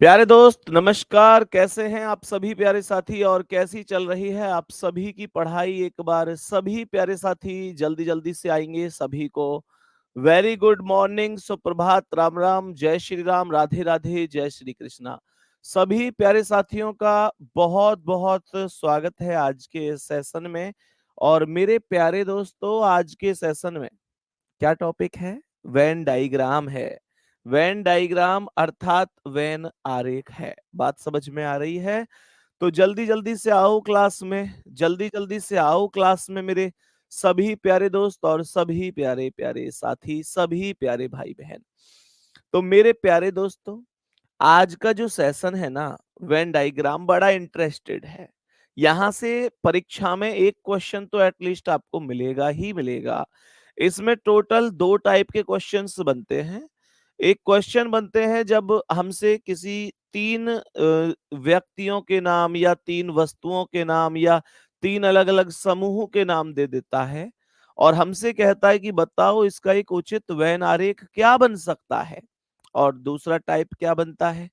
प्यारे दोस्त नमस्कार, कैसे हैं आप सभी प्यारे साथी और कैसी चल रही है आप सभी की पढ़ाई? एक बार सभी प्यारे साथी जल्दी-जल्दी से आएँगे सभी को वेरी गुड मॉर्निंग, सुप्रभात, राम राम, जय श्री राम, राधे राधे, जय श्री कृष्णा। सभी प्यारे साथियों का बहुत-बहुत स्वागत है आज के इस सेशन में। और मेरे प्यारे दोस्तों आज के सेशन में क्या टॉपिक है? वेन डायग्राम है। वेन डायग्राम अर्थात वेन आरेख है। बात समझ में आ रही है? तो जल्दी-जल्दी से आओ क्लास में, जल्दी-जल्दी से आओ क्लास में मेरे सभी प्यारे दोस्त और सभी प्यारे-प्यारे साथी, सभी प्यारे भाई-बहन। तो मेरे प्यारे दोस्तों, आज का जो सेशन है ना, वेन डायग्राम बड़ा इंटरेस्टेड है। यहाँ से परीक्षा में एक क्वेश्चन तो एटलीस्ट आपको मिलेगा ही मिलेगा। इसमें टोटल 2 टाइप के क्वेश्चन्स बनते हैं। एक क्वेश्चन बनते हैं जब हमसे किसी 3 व्यक्तियों के नाम या 3 वस्तुओं के नाम या 3 अलग-अलग समूहों के नाम दे देता है और हमसे कहता है कि बताओ इसका एक उचित वैन आरेख क्या बन सकता है? और दूसरा टाइप क्या बनता है?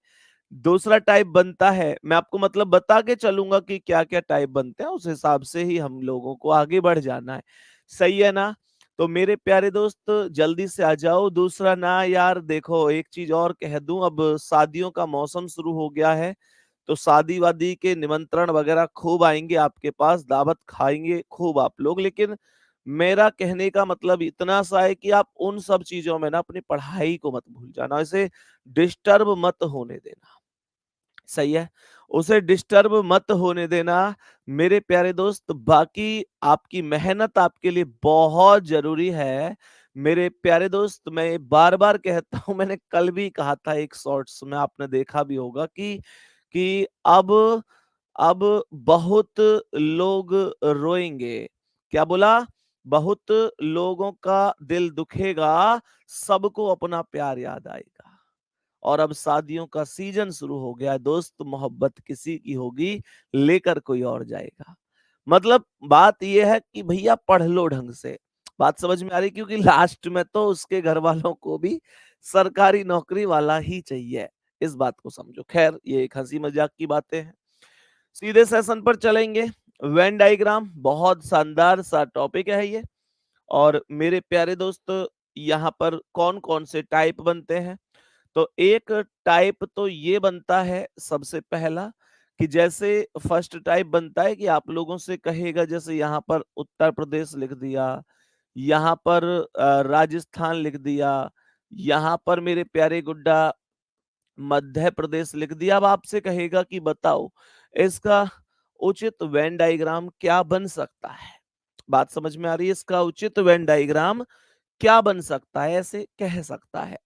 दूसरा टाइप बनता है, मैं आपको मतलब बता के चलूँगा कि क्या-क्या टाइप बनते हैं, उस हिसाब से ही हम लोगों को आगे बढ़ जाना है। सही है ना? तो मेरे प्यारे दोस्त जल्दी से आ जाओ। दूसरा ना यार देखो एक चीज़ और कह दूँ, अब शादियों का मौसम शुरू हो गया है, तो शादी-वादी के निमंत्रण वगैरह खूब आएँगे आपके पास, दावत खाएँगे खूब आप लोग। लेकिन मेरा कहने का मतलब इतना सा है कि आप उन सब चीज़ों में ना अपनी पढ़ाई को मत भूल जाना, इसे डिस्टर्ब मत होने देना। सही है? उसे डिस्टर्ब मत होने देना मेरे प्यारे दोस्त। बाकी आपकी मेहनत आपके लिए बहुत ज़रूरी है। मेरे प्यारे दोस्त मैं बार-बार कहता हूँ, मैंने कल भी कहा था एक शॉर्ट्स में, आपने देखा भी होगा कि अब बहुत लोग रोएँगे। क्या बोला? बहुत लोगों का दिल दुखेगा, सबको अपना प्यार याद आएगा। और अब शादियों का सीजन शुरू हो गया है दोस्त, मोहब्बत किसी की होगी, लेकर कोई और जाएगा। मतलब बात ये है कि भैया पढ़ लो ढंग से। बात समझ में आ रही? क्योंकि लास्ट में तो उसके घर वालों को भी सरकारी नौकरी वाला ही चाहिए। इस बात को समझो। खैर ये एक हँसी मज़ाक की बातें हैं। सीधे सेशन पर चलेंगे। वेन डायग्राम बहुत शानदार सा टॉपिक है ये। और मेरे प्यारे दोस्त यहाँ पर कौन-कौन से टाइप बनते हैं? तो एक टाइप तो ये बनता है सबसे पहला कि जैसे फर्स्ट टाइप बनता है कि आप लोगों से कहेगा, जैसे यहाँ पर उत्तर प्रदेश लिख दिया, यहाँ पर राजस्थान लिख दिया, यहाँ पर मेरे प्यारे गुड्डा मध्य प्रदेश लिख दिया। अब आपसे कहेगा कि बताओ इसका उचित वेन डायग्राम क्या बन सकता है? बात समझ में आ रही है? इसका उचित वेन डायग्राम क्या बन सकता है? ऐसे कह सकता है।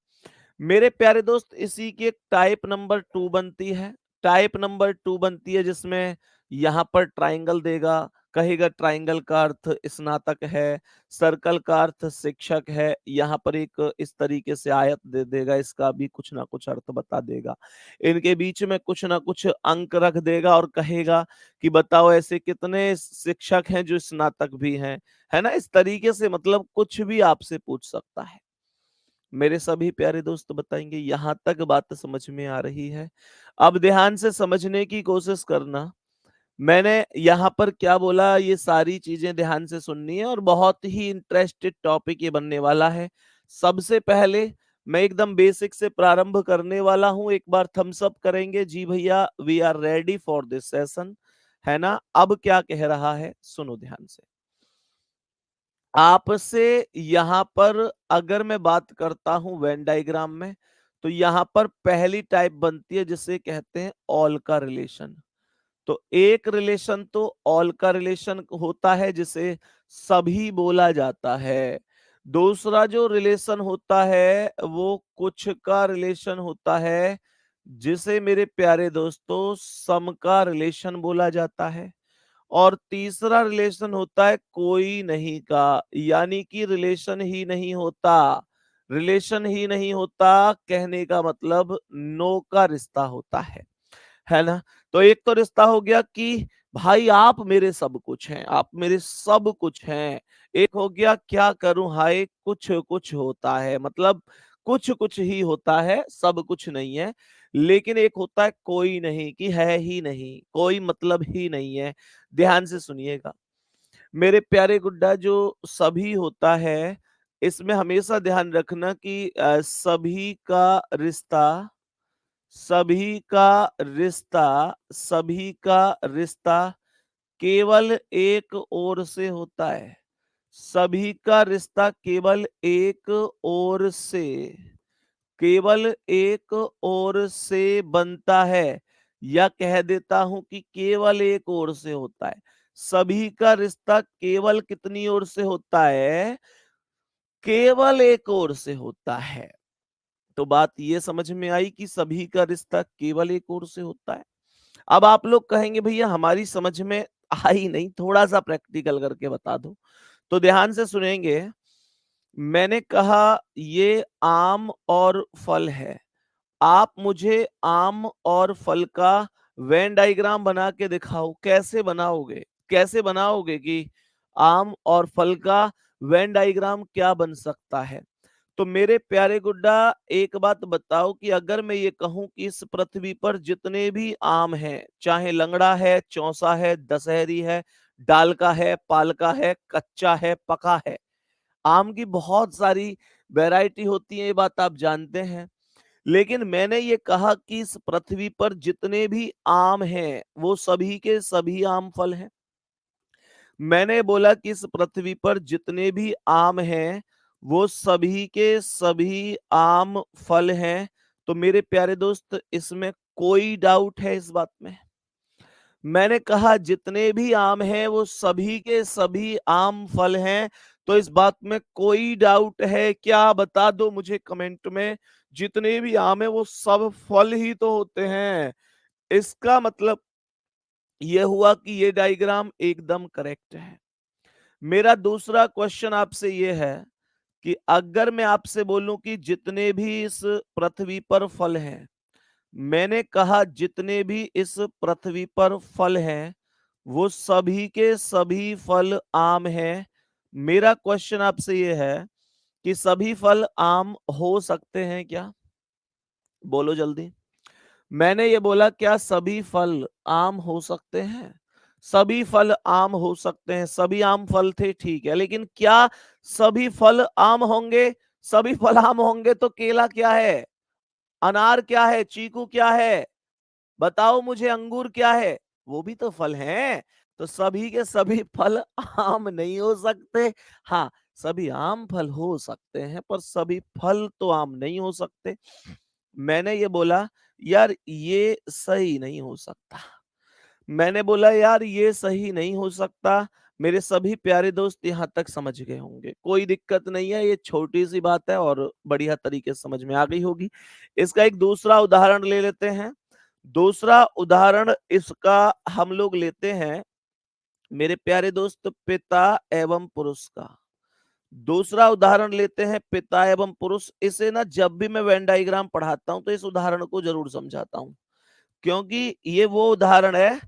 मेरे प्यारे दोस्त इसी की एक टाइप नंबर 2 बनती है। टाइप नंबर 2 बनती है जिसमें यहाँ पर ट्रायंगल देगा, कहेगा ट्रायंगल का अर्थ स्नातक है, सर्कल का अर्थ शिक्षक है, यहाँ पर एक इस तरीके से आयत दे देगा, इसका भी कुछ ना कुछ अर्थ बता देगा। इनके बीच में कुछ ना कुछ अंक रख देगा और कहेगा कि बताओ ऐसे कितने शिक्षक हैं जो स्नातक भी हैं, है ना? इस तरीके से मतलब कुछ भी आपसे पूछ सकता है। मेरे सभी प्यारे दोस्त बताएंगे यहाँ तक बात समझ में आ रही है? अब ध्यान से समझने की कोशिश करना। मैंने यहाँ पर क्या बोला ये सारी चीजें ध्यान से सुननी है और बहुत ही इंटरेस्टेड टॉपिक ये बनने वाला है। सबसे पहले मैं एकदम बेसिक से प्रारंभ करने वाला हूँ। एक बार थम्स अप करेंगे जी भैया, we are ready for this session, है ना? अब क्या कह रहा है सुनो ध्यान से। आपसे यहाँ पर अगर मैं बात करता हूँ वेन डायग्राम में, तो यहाँ पर पहली टाइप बनती है जिसे कहते हैं ऑल का रिलेशन। तो एक रिलेशन तो ऑल का रिलेशन होता है जिसे सभी बोला जाता है। दूसरा जो रिलेशन होता है वो कुछ का रिलेशन होता है जिसे मेरे प्यारे दोस्तों सम का रिलेशन बोला जाता है। और तीसरा रिलेशन होता है कोई नहीं का, यानी कि रिलेशन ही नहीं होता। रिलेशन ही नहीं होता कहने का मतलब नो का रिश्ता होता है ना? तो एक तो रिश्ता हो गया कि भाई आप मेरे सब कुछ हैं, आप मेरे सब कुछ हैं। एक हो गया क्या करूं हाय कुछ कुछ होता है, मतलब कुछ कुछ ही होता है, सब कुछ नहीं है। लेकिन एक होता है कोई नहीं, कि है ही नहीं, कोई मतलब ही नहीं है। ध्यान से सुनिएगा मेरे प्यारे गुड्डा, जो सभी होता है इसमें हमेशा ध्यान रखना कि सभी का रिश्ता केवल एक ओर से होता है। सभी का रिश्ता केवल एक ओर से बनता है, या कह देता हूं कि केवल एक ओर से होता है। सभी का रिश्ता केवल कितनी ओर से होता है? केवल एक ओर से होता है। तो बात ये समझ में आई कि सभी का रिश्ता केवल एक ओर से होता है। अब आप लोग कहेंगे भैया हमारी समझ में आई नहीं, थोड़ा सा प्रैक्टिकल करके बता दो। तो ध्यान से सुनेंगे। मैंने कहा ये आम और फल है। आप मुझे आम और फल का वेन डायग्राम बना के दिखाओ। कैसे बनाओगे? कैसे बनाओगे कि आम और फल का वेन डायग्राम क्या बन सकता है? तो मेरे प्यारे गुड्डा, एक बात बताओ कि अगर मैं ये कहूं कि इस पृथ्वी पर जितने भी आम हैं, चाहे लंगड़ा है, चौसा है, दशहरी है, डाल का है, पाल का है, कच्चा है, पका है, आम की बहुत सारी वैरायटी होती है, ये बात आप जानते हैं। लेकिन मैंने ये कहा कि इस पृथ्वी पर जितने भी आम हैं वो सभी के सभी आम फल हैं। मैंने बोला कि इस पृथ्वी पर जितने भी आम हैं वो सभी के सभी आम फल हैं। तो मेरे प्यारे दोस्त, इसमें कोई डाउट है इस बात में? मैंने कहा जितने भी आम हैं वो सभी के सभी आम फल हैं। तो इस बात में कोई डाउट है क्या? बता दो मुझे कमेंट में। जितने भी आम है वो सब फल ही तो होते हैं। इसका मतलब यह हुआ कि ये डायग्राम एकदम करेक्ट है। मेरा दूसरा क्वेश्चन आपसे यह है कि अगर मैं आपसे बोलूं कि जितने भी इस पृथ्वी पर फल हैं, मैंने कहा जितने भी इस पृथ्वी पर फल हैं वो सभी के सभी फल आम हैं। मेरा क्वेश्चन आपसे ये है कि सभी फल आम हो सकते हैं क्या? बोलो जल्दी। मैंने ये बोला क्या सभी फल आम हो सकते हैं? सभी फल आम हो सकते हैं। सभी आम फल थे, ठीक है, लेकिन क्या सभी फल आम होंगे? सभी फल आम होंगे तो केला क्या है, अनार क्या है, चीकू क्या है, बताओ मुझे, अंगूर क्या है? वो भी तो फल हैं। तो सभी के सभी फल आम नहीं हो सकते। हाँ, सभी आम फल हो सकते हैं पर सभी फल तो आम नहीं हो सकते। मैंने ये बोला यार ये सही नहीं हो सकता। मैंने बोला यार ये सही नहीं हो सकता। मेरे सभी प्यारे दोस्त यहाँ तक समझ गए होंगे, कोई दिक्कत नहीं है, ये छोटी सी बात है और बढ़िया तरीके से समझ में आ गई होगी। इसका एक दूसरा उदाहरण ले लेते हैं। दूसरा उदाहरण इसका हम लोग लेते हैं मेरे प्यारे दोस्त पिता एवं पुरुष का। दूसरा उदाहरण लेते हैं पिता एवं पुरुष। इसे ना जब भी मैं वेन डायग्राम पढ़ाता हूं तो इस उदाहरण को जरूर समझाता हूं, क्योंकि ये वो उदाहरण है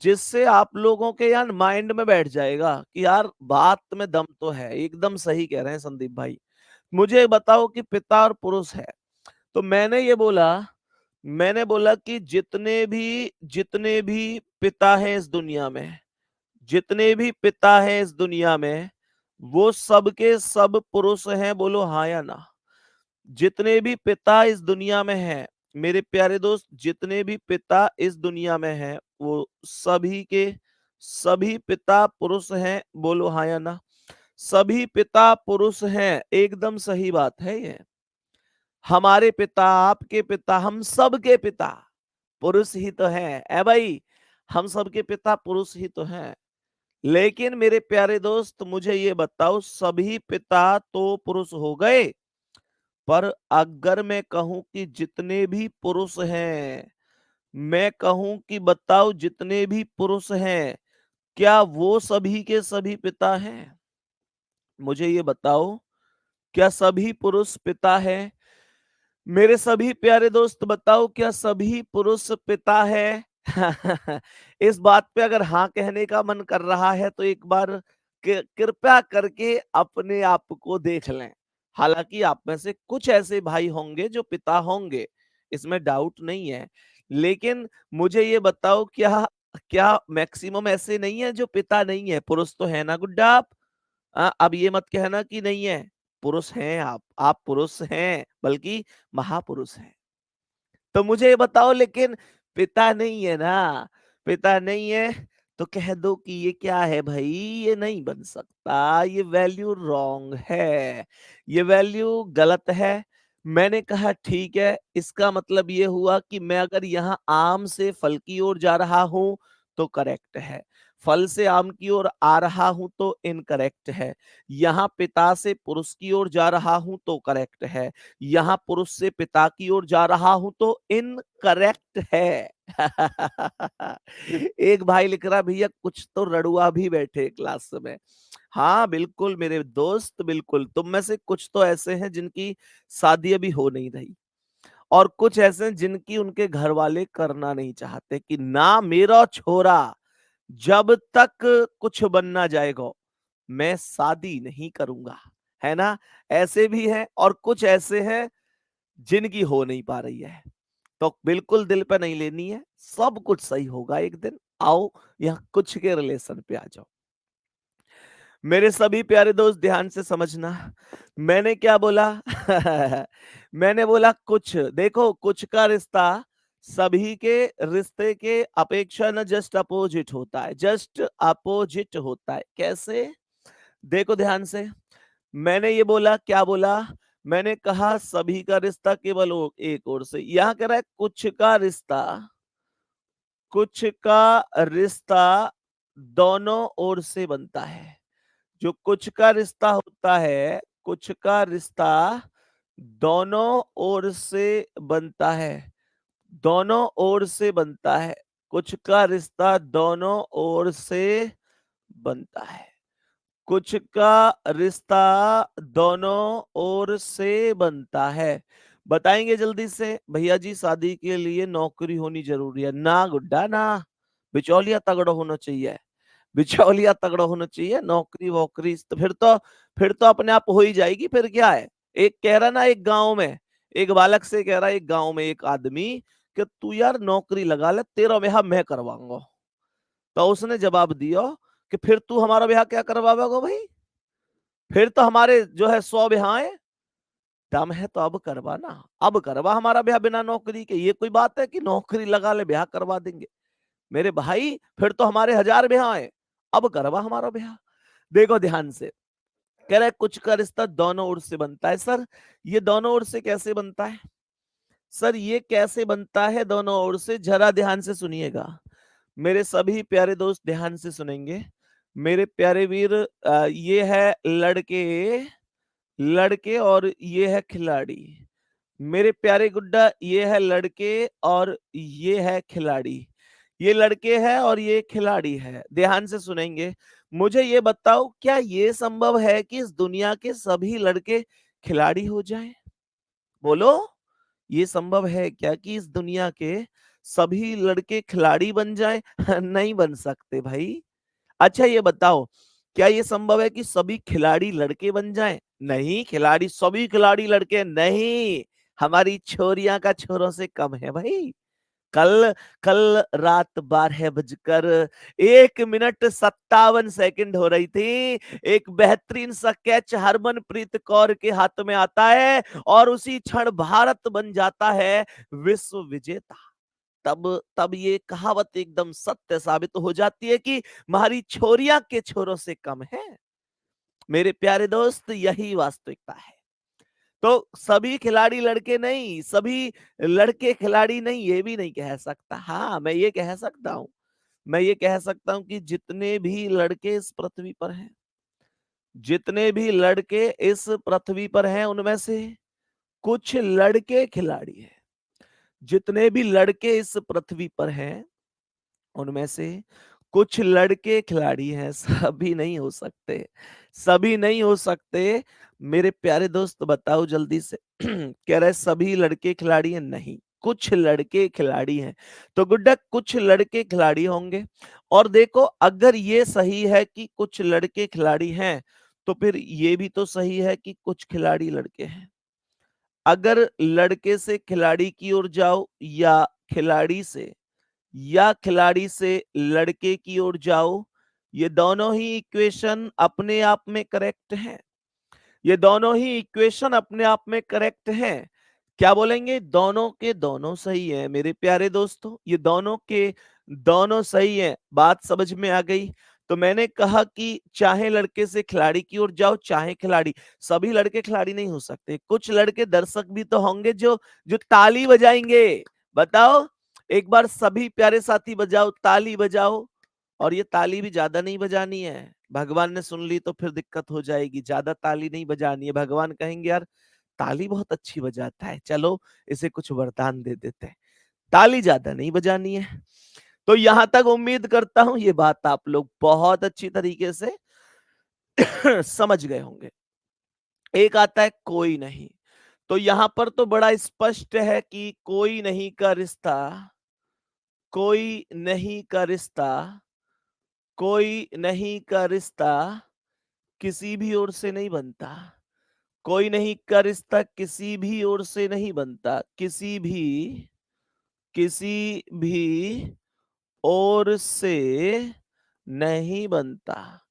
जिससे आप लोगों के यार माइंड में बैठ जाएगा कि यार बात में दम तो है। एकदम सही कह रहे हैं संदीप भाई। मुझे बताओ कि पिता और पुरुष है, तो मैंने बोला कि जितने भी पिता हैं इस दुनिया में, जितने भी पिता हैं इस दुनिया में वो सब के सब पुरुष हैं। बोलो हाँ या ना। जितने भी पिता इस दुनिया में हैं मेरे प्यारे दोस्त, जितने भी पिता इस दुनिया में हैं वो सभी के सभी पिता पुरुष हैं। बोलो हाँ या ना। सभी पिता पुरुष हैं, एकदम सही बात है ये। हमारे पिता, आपके पिता, हम सब के पिता पुरुष ही तो हैं। ए भाई, हम सब के पिता पुरुष ही तो हैं। लेकिन मेरे प्यारे दोस्त मुझे ये बताओ, सभी पिता तो पुरुष हो गए, पर अगर मैं कहूं कि जितने भी पुरुष हैं, मैं कहूं कि बताओ जितने भी पुरुष हैं, क्या वो सभी के सभी पिता हैं? मुझे ये बताओ, क्या सभी पुरुष पिता हैं? मेरे सभी प्यारे दोस्त बताओ, क्या सभी पुरुष पिता है? इस बात पे अगर हाँ कहने का मन कर रहा है तो एक बार कृपया करके अपने आप को देख लें। हालांकि आप में से कुछ ऐसे भाई होंगे जो पिता होंगे, इसमें डाउट नहीं है। लेकिन मुझे ये बताओ, क्या क्या मैक्सिमम ऐसे नहीं है जो पिता नहीं है? पुरुष तो है ना गुड्डा आप? अब ये मत कहना कि नहीं है, पुरुष हैं आप पुरुष हैं, बल्कि महापुरुष हैं। तो मुझे ये बताओ, लेकिन पिता नहीं है ना, पिता नहीं है तो कह दो कि ये क्या है भाई, ये नहीं बन सकता, ये वैल्यू रॉन्ग है, ये वैल्यू गलत है। मैंने कहा ठीक है, इसका मतलब ये हुआ कि मैं अगर यहाँ आम से फल की ओर जा रहा हूं तो करेक्ट है, फल से आम की ओर आ रहा हूं तो इनकरेक्ट है, यहाँ पिता से पुरुष की ओर जा रहा हूं तो करेक्ट है, यहाँ पुरुष से पिता की ओर जा रहा हूं तो इनकरेक्ट है। एक भाई लिख रहा, भैया कुछ तो रड़ुआ भी बैठे क्लास में। हाँ बिल्कुल मेरे दोस्त, बिल्कुल तुम में से कुछ तो ऐसे हैं जिनकी शादी अभी हो नहीं रही, और कुछ ऐसे हैं जिनकी उनके घर वाले करना नहीं चाहते कि ना मेरा छोरा जब तक कुछ बन ना जाएगा मैं शादी नहीं करूंगा, है ना? ऐसे भी हैं, और कुछ ऐसे हैं जिनकी हो नहीं पा रही है। तो बिल्कुल दिल पे नहीं लेनी है, सब कुछ सही होगा एक दिन। आओ यहाँ कुछ के रिलेशन पे आ जाओ। मेरे सभी प्यारे दोस्त ध्यान से समझना, मैंने क्या बोला? मैंने बोला कुछ, देखो कुछ का रिश्ता सभी के रिश्ते के अपेक्षा न जस्ट अपोजिट होता है, जस्ट अपोजिट होता है। कैसे? देखो ध्यान से, मैंने ये बोला, क्या बोला? मैंने कहा सभी का रिश्ता केवल एक ओर से। यहाँ कह रहा है कुछ का रिश्ता, कुछ का रिश्ता दोनों ओर से बनता है। जो कुछ का रिश्ता होता है, कुछ का रिश्ता दोनों ओर से बनता है, दोनों ओर से बनता है। कुछ का रिश्ता दोनों ओर से बनता है, कुछ का रिश्ता दोनों ओर से बनता है। बताएंगे जल्दी से, भैया जी शादी के लिए नौकरी होनी जरूरी है ना गुड्डा? ना, बिचौलिया तगड़ा होना चाहिए, बिचौलिया तगड़ा होना चाहिए। नौकरी वोकरी तो फिर तो अपने आप हो ही जाएगी, फिर क्या है? एक कह रहा ना, एक गांव में एक बालक से कह रहा, एक गांव में एक आदमी कि तू यार नौकरी लगा ले, तेरा ब्याह मैं करवाऊंगा। तो उसने जवाब दिया कि फिर तू हमारा ब्याह क्या करवाओगे भाई? फिर तो हमारे जो है 100 ब्याह है, दम है तो अब करवाना, अब करवा हमारा ब्याह बिना नौकरी के। ये कोई बात है कि नौकरी लगा ले ब्याह करवा देंगे? मेरे भाई फिर तो हमारे 1000 ब्याह है, अब करवा हमारा ब्याह। देखो ध्यान से, कह रहा है कुछ का रिश्ता दोनों ओर से बनता है। सर ये दोनों ओर से कैसे बनता है? सर ये कैसे बनता है दोनों ओर से? जरा ध्यान से सुनिएगा, मेरे सभी प्यारे दोस्त ध्यान से सुनेंगे। मेरे प्यारे वीर, ये है लड़के, लड़के और ये है खिलाड़ी। मेरे प्यारे गुड्डा, ये है लड़के और ये है खिलाड़ी। ये लड़के हैं और ये खिलाड़ी है। ध्यान से सुनेंगे। मुझे ये बताओ, क्या ये संभव है कि इस दुनिया के सभी लड़के खिलाड़ी हो जाएं? बोलो, ये संभव है क्या कि इस दुनिया के सभी लड़के खिलाड़ी बन जाएं? नहीं बन सकते भाई। अच्छा ये बताओ, क्या ये संभव है कि सभी खिलाड़ी लड़के बन जाएं? नहीं, खिलाड़ी सभी खिलाड़ी लड़के नहीं, हमारी छोरियां का छोरों से कम है भाई। कल कल रात 12:1 हो रही थी, एक बेहतरीन सा कैच हरमनप्रीत कौर के हाथ में आता है और उसी क्षण भारत बन जाता है विश्व विजेता। तब तब ये कहावत एकदम सत्य साबित हो जाती है कि हमारी छोरियां के छोरों से कम है। मेरे प्यारे दोस्त, यही वास्तविकता है। तो सभी खिलाड़ी लड़के नहीं, सभी लड़के खिलाड़ी नहीं, ये भी नहीं कह सकता। हाँ मैं ये कह सकता हूं, मैं ये कह सकता हूं कि जितने भी लड़के इस पृथ्वी पर हैं, जितने भी लड़के इस पृथ्वी पर हैं, उनमें से कुछ लड़के खिलाड़ी हैं। जितने भी लड़के इस पृथ्वी पर हैं, उनमें से कुछ लड़के खिलाड़ी हैं, सभी नहीं हो सकते, सभी नहीं हो सकते। मेरे प्यारे दोस्त बताओ जल्दी से। कह रहे सभी लड़के खिलाड़ी हैं? नहीं, कुछ लड़के खिलाड़ी हैं। तो गुड्डा कुछ लड़के खिलाड़ी होंगे। और देखो, अगर ये सही है कि कुछ लड़के खिलाड़ी हैं, तो फिर ये भी तो सही है कि कुछ खिलाड़ी लड़के हैं। अगर लड़के से खिलाड़ी की ओर जाओ या खिलाड़ी से लड़के की ओर जाओ, ये दोनों ही इक्वेशन अपने आप में करेक्ट हैं। ये दोनों ही इक्वेशन अपने आप में करेक्ट हैं। क्या बोलेंगे? दोनों के दोनों सही है मेरे प्यारे दोस्तों, ये दोनों के दोनों सही है। बात समझ में आ गई? तो मैंने कहा कि चाहे लड़के से खिलाड़ी की ओर जाओ, चाहे खिलाड़ी, सभी लड़के खिलाड़ी नहीं हो सकते। कुछ लड़के दर्शक भी तो होंगे जो जो ताली बजाएंगे। बताओ, एक बार सभी प्यारे साथी बजाओ, ताली बजाओ। और ये ताली भी ज्यादा नहीं बजानी है, भगवान ने सुन ली तो फिर दिक्कत हो जाएगी। ज्यादा ताली नहीं बजानी है, भगवान कहेंगे यार ताली बहुत अच्छी बजाता है, चलो इसे कुछ वरदान दे देते हैं। ताली ज्यादा नहीं बजानी है। तो यहां तक उम्मीद करता हूं ये बात आप लोग बहुत अच्छी तरीके से समझ गए होंगे। एक आता है कोई नहीं। तो यहां पर तो बड़ा स्पष्ट है कि कोई नहीं का रिश्ता, कोई नहीं का रिश्ता, कोई नहीं का रिश्ता किसी भी ओर से नहीं बनता। कोई नहीं का रिश्ता किसी भी ओर से नहीं बनता, किसी भी ओर से नहीं बनता।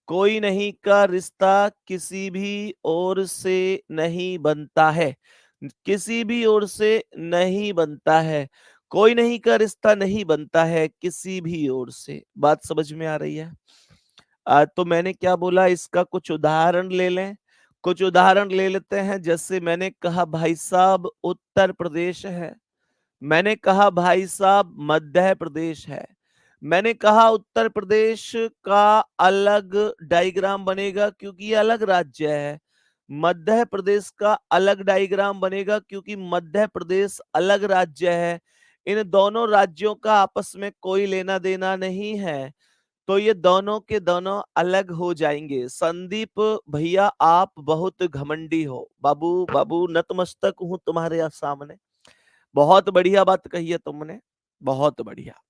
कोई नहीं का रिश्ता किसी भी ओर से नहीं बनता है, किसी भी ओर से नहीं बनता है। कोई नहीं का रिश्ता नहीं बनता है किसी भी ओर से। बात समझ में आ रही है? तो मैंने क्या बोला, इसका कुछ उदाहरण ले लें। कुछ उदाहरण ले लेते हैं। जैसे मैंने कहा भाई साहब उत्तर प्रदेश है, मैंने कहा भाई साहब मध्य प्रदेश है, मैंने कहा उत्तर प्रदेश का अलग डायग्राम बनेगा क्योंकि ये अलग राज्य है। मध्य प्रदेश का अलग डायग्राम बनेगा क्योंकि मध्य प्रदेश अलग राज्य है। इन दोनों राज्यों का आपस में कोई लेना देना नहीं है, तो ये दोनों के दोनों अलग हो जाएंगे। संदीप भैया आप बहुत घमंडी हो। बाबू बाबू नतमस्तक हूं तुम्हारे सामने। बहुत बढ़िया बात कही है तुमने, बहुत बढ़िया।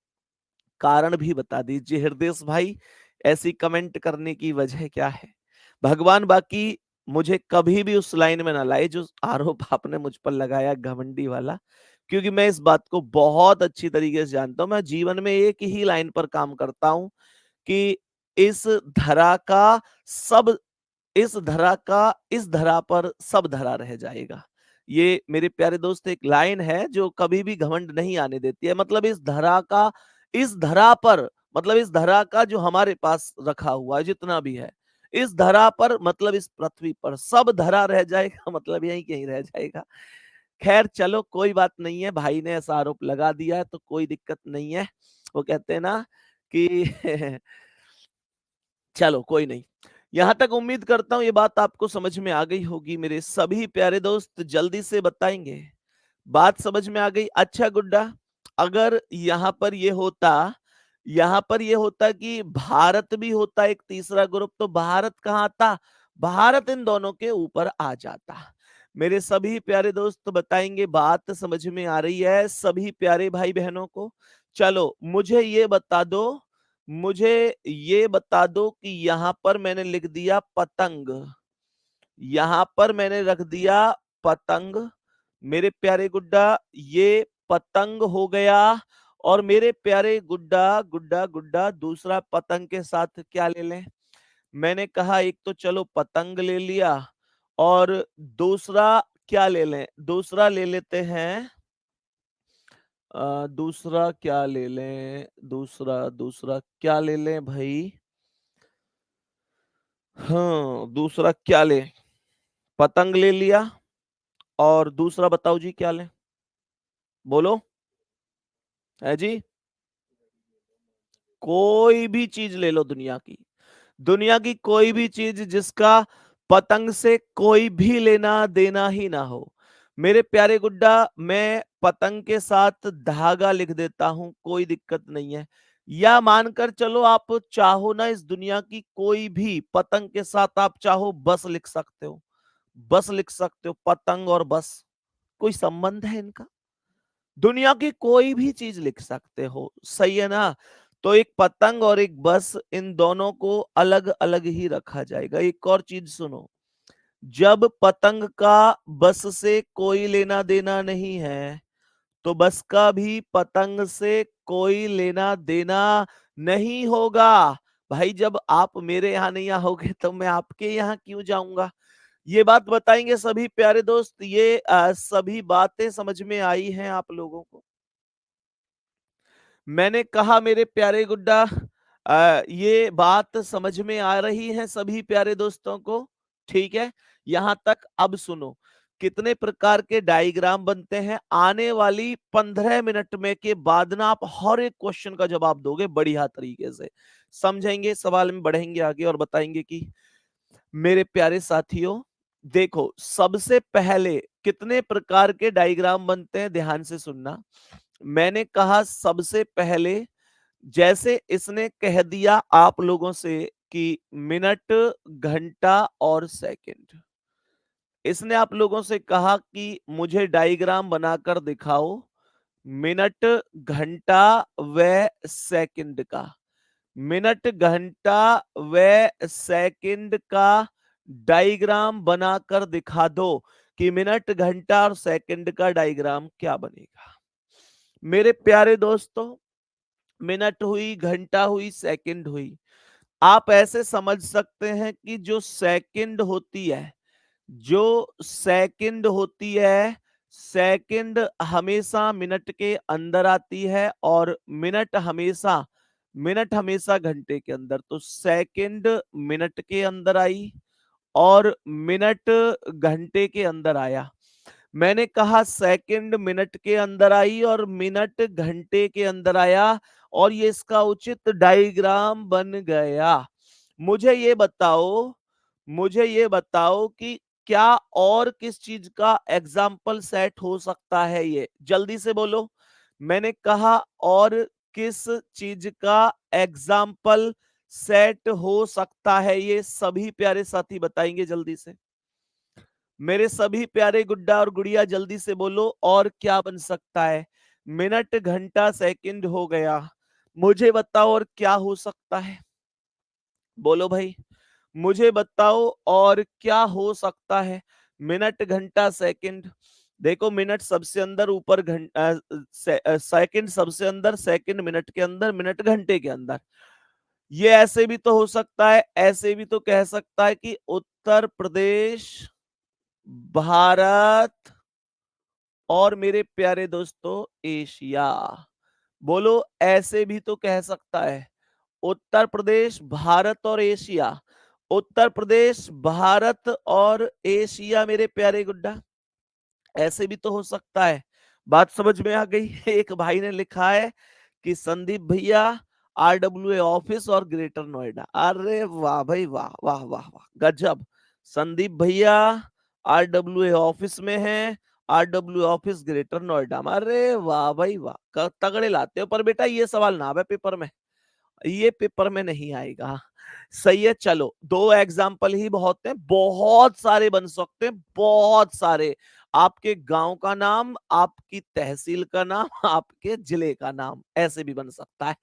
कारण भी बता दीजिए हृदय भाई, ऐसी कमेंट करने की वजह क्या है? भगवान बाकी मुझे कभी भी उस लाइन में ना लाए जो आरोप आपने मुझ पर लगाया घमंडी वाला, क्योंकि मैं इस बात को बहुत अच्छी तरीके से जानता हूं। मैं जीवन में एक ही लाइन पर काम करता हूं कि इस धरा का सब इस धरा पर सब धरा रह जाएगा। ये मेरे प्यारे दोस्त एक लाइन है जो कभी भी घमंड नहीं आने देती है। मतलब इस धरा पर, मतलब इस धरा का जो हमारे पास रखा हुआ है जितना भी है, इस धरा पर मतलब इस पृथ्वी पर सब धरा रह जाएगा, मतलब यही कहीं रह जाएगा। खैर चलो कोई बात नहीं है, भाई ने ऐसा आरोप लगा दिया है तो कोई दिक्कत नहीं है। वो कहते हैं ना कि चलो कोई नहीं। यहां तक उम्मीद करता हूं ये बात आपको समझ में आ गई होगी। मेरे सभी प्यारे दोस्त जल्दी से बताएंगे, बात समझ में आ गई? अच्छा गुड्डा, अगर यहां पर ये होता कि भारत भी होता एक तीसरा ग्रुप, तो भारत कहां आता? भारत इन दोनों के ऊपर आ जाता। मेरे सभी प्यारे दोस्त बताएंगे, बात समझ में आ रही है सभी प्यारे भाई बहनों को? चलो मुझे ये बता दो कि यहां पर मैंने लिख दिया पतंग, यहां पर मैंने रख दिया पतंग। मेरे प्यारे गुड्डा ये पतंग हो गया। और मेरे प्यारे गुड्डा गुड्डा गुड्डा दूसरा पतंग के साथ क्या ले लें? मैंने कहा एक तो चलो पतंग ले लिया, और दूसरा क्या ले लें? दूसरा ले लेते हैं, दूसरा क्या ले लें? दूसरा दूसरा क्या ले लें भाई? हाँ, दूसरा क्या ले? पतंग ले लिया, और दूसरा बताओ जी क्या लें? बोलो है जी। कोई भी चीज ले लो दुनिया की, दुनिया की कोई भी चीज जिसका पतंग से कोई भी लेना देना ही ना हो। मेरे प्यारे गुड्डा मैं पतंग के साथ धागा लिख देता हूं, कोई दिक्कत नहीं है। या मानकर चलो आप चाहो ना इस दुनिया की कोई भी पतंग के साथ आप चाहो बस लिख सकते हो, बस लिख सकते हो, पतंग और बस कोई संबंध है इनका? दुनिया की कोई भी चीज लिख सकते हो, सही है ना? तो एक पतंग और एक बस, इन दोनों को अलग अलग ही रखा जाएगा। एक और चीज सुनो, जब पतंग का बस से कोई लेना देना नहीं है, तो बस का भी पतंग से कोई लेना देना नहीं होगा। भाई जब आप मेरे यहाँ नहीं आओगे तो मैं आपके यहाँ क्यों जाऊंगा? ये बात बताएंगे सभी प्यारे दोस्त। ये सभी बातें समझ में आई हैं आप लोगों को? मैंने कहा मेरे प्यारे गुड्डा, ये बात समझ में आ रही है सभी प्यारे दोस्तों को? ठीक है, यहां तक अब सुनो। कितने प्रकार के डायग्राम बनते हैं, आने वाली 15 मिनट में के बाद ना आप हर एक क्वेश्चन का जवाब दोगे बढ़िया तरीके से, समझेंगे, सवाल में बढ़ेंगे आगे और बताएंगे कि मेरे प्यारे साथियों देखो, सबसे पहले कितने प्रकार के डायग्राम बनते हैं, ध्यान से सुनना। मैंने कहा सबसे पहले, जैसे इसने कह दिया आप लोगों से कि मिनट, घंटा और सेकंड। इसने आप लोगों से कहा कि मुझे डायग्राम बनाकर दिखाओ मिनट, घंटा व सेकंड का। मिनट, घंटा व सेकंड का डायग्राम बनाकर दिखा दो कि मिनट, घंटा और सेकंड का डायग्राम क्या बनेगा। मेरे प्यारे दोस्तों, मिनट हुई, घंटा हुई, सेकंड हुई। आप ऐसे समझ सकते हैं कि जो सेकंड होती है, जो सेकंड होती है, सेकंड हमेशा मिनट के अंदर आती है और मिनट हमेशा घंटे के अंदर। तो सेकंड मिनट के अंदर आई और मिनट घंटे के अंदर आया। मैंने कहा सेकंड मिनट के अंदर आई और मिनट घंटे के अंदर आया और ये इसका उचित डायग्राम बन गया। मुझे ये बताओ, मुझे ये बताओ कि क्या और किस चीज का एग्जाम्पल सेट हो सकता है, ये जल्दी से बोलो। मैंने कहा और किस चीज का एग्जाम्पल सेट हो सकता है, ये सभी प्यारे साथी बताएंगे जल्दी से। मेरे सभी प्यारे गुड्डा और गुड़िया जल्दी से बोलो, और क्या बन सकता है? मिनट, घंटा, सेकंड हो गया, मुझे बताओ और क्या हो सकता है? बोलो भाई, मुझे बताओ और क्या हो सकता है? मिनट, घंटा, सेकंड। देखो, मिनट सबसे अंदर, ऊपर घंटा, सेकंड सबसे अंदर, सेकंड मिनट के अंदर, मिनट घंटे के अंदर। ये ऐसे भी तो हो सकता है, ऐसे भी तो कह सकता है कि उत्तर प्रदेश, भारत और मेरे प्यारे दोस्तों एशिया। बोलो, ऐसे भी तो कह सकता है उत्तर प्रदेश, भारत और एशिया। उत्तर प्रदेश, भारत और एशिया मेरे प्यारे गुड्डा, ऐसे भी तो हो सकता है। बात समझ में आ गई? एक भाई ने लिखा है कि संदीप भैया, आरडब्ल्यूए ऑफिस और ग्रेटर नोएडा। अरे वाह भाई वाह वाह वाह वाह, गजब। संदीप भैया आरडब्ल्यूए ऑफिस में है, आरडब्ल्यू ऑफिस ग्रेटर नोएडा में। अरे वाह भाई वाह, तगड़े लाते हो। पर बेटा ये सवाल ना आवे पेपर में, ये पेपर में नहीं आएगा। सही है, चलो दो एग्जाम्पल ही बहुत हैं, बहुत सारे बन सकते हैं, बहुत सारे। आपके गांव का नाम, आपकी तहसील का नाम, आपके जिले का नाम, ऐसे भी बन सकता है।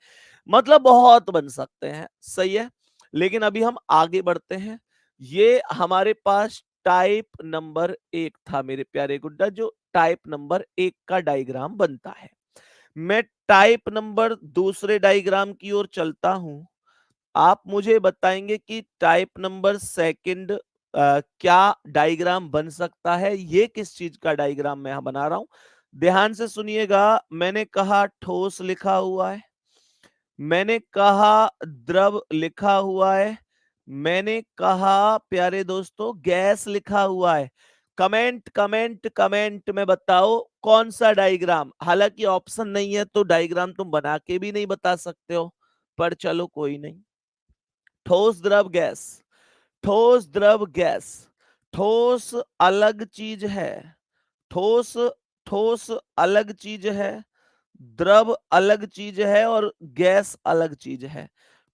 मतलब बहुत बन सकते हैं, सही है। लेकिन अभी हम आगे बढ़ते हैं। ये हमारे पास टाइप नंबर 1 था मेरे प्यारे गुड्डा, जो टाइप नंबर 1 का डायग्राम बनता है। मैं टाइप नंबर दूसरे डायग्राम की ओर चलता हूं। आप मुझे बताएंगे कि टाइप नंबर सेकंड क्या डायग्राम बन सकता है? ये किस चीज का डायग्राम मैं बना रहा हूं, ध्यान से सुनिएगा। मैंने कहा ठोस लिखा हुआ है, मैंने कहा द्रव लिखा हुआ है, मैंने कहा प्यारे दोस्तों गैस लिखा हुआ है। कमेंट कमेंट कमेंट में बताओ कौन सा डायग्राम। हालांकि ऑप्शन नहीं है तो डायग्राम तुम बना के भी नहीं बता सकते हो, पर चलो कोई नहीं। ठोस, द्रव, गैस। ठोस, द्रव, गैस। ठोस अलग चीज है, ठोस ठोस अलग चीज है, द्रव अलग चीज है और गैस अलग चीज है।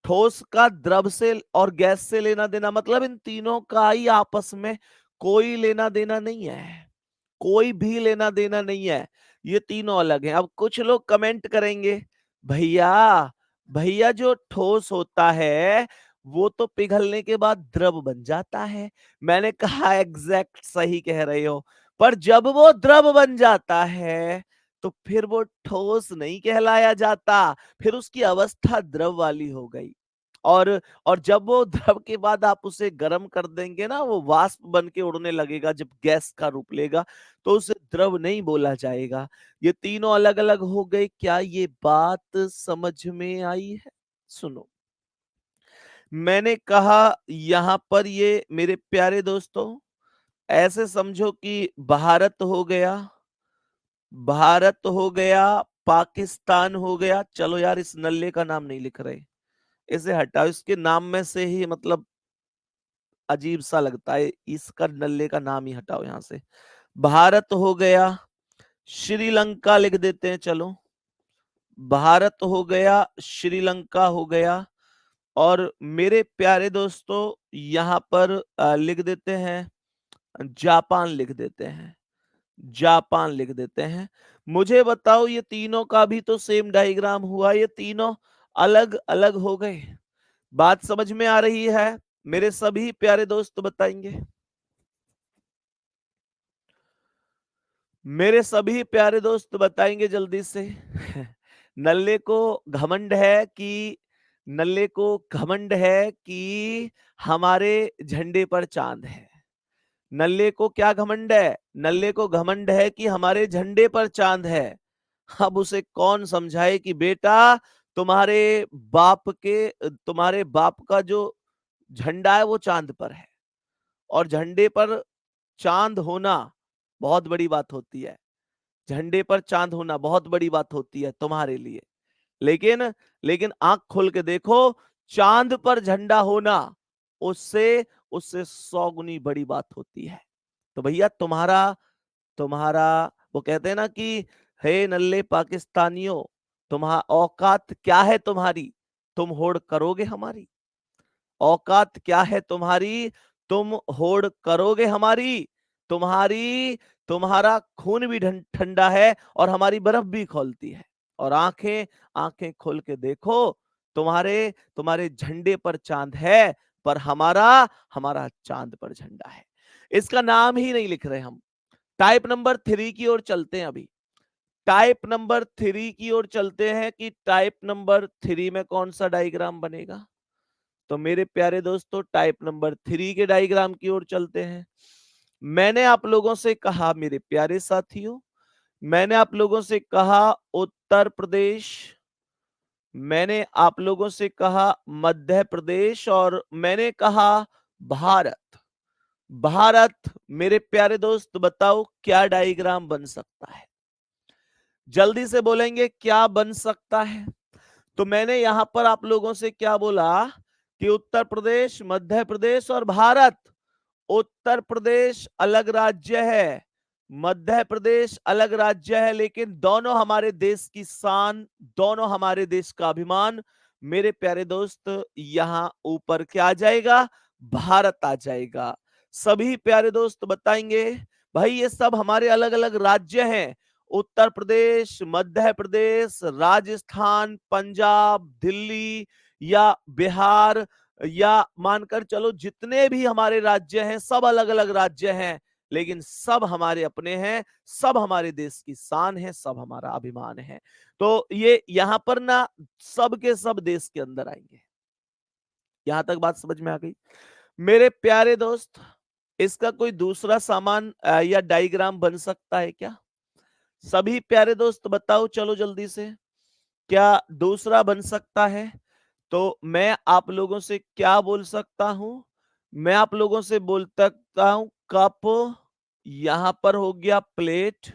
ठोस का द्रव से और गैस से लेना देना मतलब इन तीनों का ही आपस में कोई लेना देना नहीं है, कोई भी लेना देना नहीं है। ये तीनों अलग हैं। अब कुछ लोग कमेंट करेंगे, भैया भैया जो ठोस होता है वो तो पिघलने के बाद द्रव बन जाता है। मैंने कहा एग्जैक्ट सही कह रहे हो। पर जब वो द्रव बन जाता है तो फिर वो ठोस नहीं कहलाया जाता, फिर उसकी अवस्था द्रव वाली हो गई। और और जब वो द्रव के बाद आप उसे गर्म कर देंगे ना, वो वाष्प बन के उड़ने लगेगा, जब गैस का रूप लेगा तो उसे द्रव नहीं बोला जाएगा। ये तीनों अलग अलग हो गए। क्या ये बात समझ में आई है? सुनो, मैंने कहा यहां पर ये मेरे प्यारे दोस्तों, ऐसे समझो कि भारत हो गया, भारत हो गया, पाकिस्तान हो गया। चलो यार, इस नल्ले का नाम नहीं लिख रहे, इसे हटाओ, इसके नाम में से ही मतलब अजीब सा लगता है, इसका नल्ले का नाम ही हटाओ यहां से। भारत हो गया, श्रीलंका लिख देते हैं, चलो भारत हो गया, श्रीलंका हो गया, और मेरे प्यारे दोस्तों यहां पर लिख देते हैं, जापान लिख देते हैं, जापान लिख देते हैं। मुझे बताओ, ये तीनों का भी तो सेम डायग्राम हुआ, ये तीनों अलग अलग हो गए। बात समझ में आ रही है? मेरे सभी प्यारे दोस्त बताएंगे, मेरे सभी प्यारे दोस्त बताएंगे जल्दी से। नल्ले को घमंड है कि, नल्ले को घमंड है कि हमारे झंडे पर चांद है। नल्ले को क्या घमंड है? नल्ले को घमंड है कि हमारे झंडे पर चांद है। अब उसे कौन समझाए कि बेटा, तुम्हारे बाप के, तुम्हारे बाप का जो झंडा है वो चांद पर है, और झंडे पर चांद होना बहुत बड़ी बात होती है। झंडे पर चांद होना बहुत बड़ी बात होती है तुम्हारे लिए। लेकिन लेकिन आंख खोल के देखो, चांद पर झंडा होना उससे उससे 100 गुनी बड़ी बात होती है। तो भैया, तुम्हारा तुम्हारा वो कहते हैं ना कि हे नल्ले पाकिस्तानियों, तुम्हारा औकात क्या है तुम्हारी? तुम होड़ करोगे हमारी? औकात क्या है तुम्हारी? तुम होड़ करोगे हमारी? तुम्हारी तुम्हारा खून भी ठंडा है और हमारी बर्फ भी खौलती है। और आंखें आंखें खोल के देखो, तुम्हारे तुम्हारे झंडे पर चांद है, पर हमारा हमारा चांद पर झंडा है। इसका नाम ही नहीं लिख रहे हम। टाइप नंबर 3 की ओर चलते हैं अभी। टाइप नंबर 3 की ओर चलते हैं कि टाइप नंबर 3 में कौन सा डायग्राम बनेगा। तो मेरे प्यारे दोस्तों, टाइप नंबर 3 के डायग्राम की ओर चलते हैं। मैंने आप लोगों से कहा, मेरे प्यारे साथियों, मैंने आप लोगों से कहा उत्तर प्रदेश, मैंने आप लोगों से कहा मध्य प्रदेश, और मैंने कहा भारत। भारत, मेरे प्यारे दोस्त बताओ क्या डायग्राम बन सकता है? जल्दी से बोलेंगे क्या बन सकता है। तो मैंने यहां पर आप लोगों से क्या बोला कि उत्तर प्रदेश, मध्य प्रदेश और भारत। उत्तर प्रदेश अलग राज्य है, मध्य प्रदेश अलग राज्य है, लेकिन दोनों हमारे देश की शान, दोनों हमारे देश का अभिमान। मेरे प्यारे दोस्त, यहां ऊपर क्या आ जाएगा? भारत आ जाएगा। सभी प्यारे दोस्त बताएंगे, भाई ये सब हमारे अलग अलग राज्य हैं। उत्तर प्रदेश, मध्य प्रदेश, राजस्थान, पंजाब, दिल्ली या बिहार, या मानकर चलो जितने भी हमारे राज्य हैं, सब अलग अलग राज्य हैं, लेकिन सब हमारे अपने हैं, सब हमारे देश की शान है, सब हमारा अभिमान है। तो ये यहां पर ना सब के सब देश के अंदर आएंगे। यहां तक बात समझ में आ गई? मेरे प्यारे दोस्त, इसका कोई दूसरा सामान या डायग्राम बन सकता है क्या? सभी प्यारे दोस्त बताओ, चलो जल्दी से, क्या दूसरा बन सकता है? तो मैं आप लोगों से क्या बोल सकता हूं? मैं आप लोगों से बोल सकता हूं कप, यहां पर हो गया प्लेट,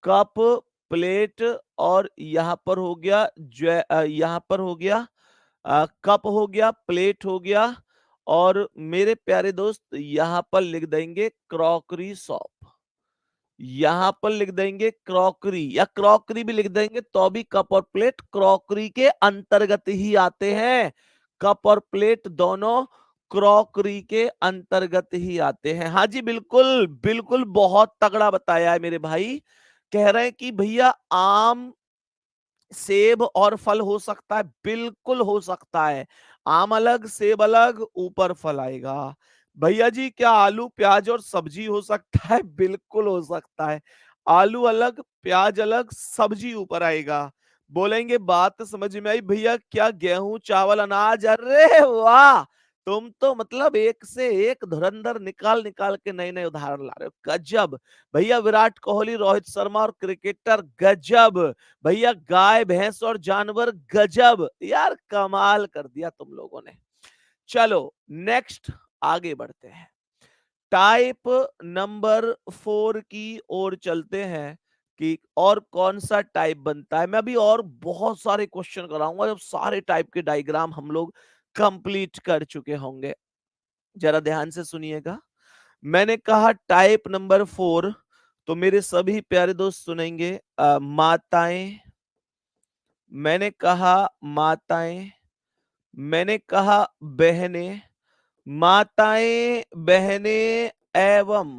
कप, प्लेट, और यहां पर हो गया यहां पर हो गया कप हो गया, प्लेट हो गया, और मेरे प्यारे दोस्त यहां पर लिख देंगे क्रॉकरी शॉप। यहां पर लिख देंगे क्रॉकरी, या क्रॉकरी भी लिख देंगे तो भी कप और प्लेट क्रॉकरी के अंतर्गत ही आते हैं। कप और प्लेट दोनों क्रॉकरी के अंतर्गत ही आते हैं। हाँ जी, बिल्कुल बिल्कुल, बहुत तगड़ा बताया है मेरे भाई। कह रहे हैं कि भैया आम, सेब और फल हो सकता है, बिल्कुल हो सकता है। आम अलग, सेब अलग, ऊपर फल आएगा। भैया जी क्या आलू, प्याज और सब्जी हो सकता है? बिल्कुल हो सकता है। आलू अलग, प्याज अलग, सब्जी ऊपर आएगा। बोलेंगे बात समझ में आई भैया, क्या गेहूं, चावल, अनाज? अरे वाह! तुम तो मतलब एक से एक धुरंधर निकाल निकाल के नए नए उदाहरण ला रहे हो। गजब भैया। विराट कोहली, रोहित शर्मा और क्रिकेटर, गजब भैया। गाय, भैंस और जानवर, गजब। यार कमाल कर दिया तुम लोगों ने। चलो नेक्स्ट आगे बढ़ते हैं। टाइप नंबर 4 की ओर चलते हैं कि और कौन सा टाइप बनता है। मैं अभी और बहुत सारे क्वेश्चन कराऊंगा जब सारे टाइप के डायग्राम हम लोग कंप्लीट कर चुके होंगे। जरा ध्यान से सुनिएगा। मैंने कहा टाइप नंबर 4, तो मेरे सभी प्यारे दोस्त सुनेंगे। माताएं, मैंने कहा माताएं, मैंने कहा बहनें, माताएं बहनें एवं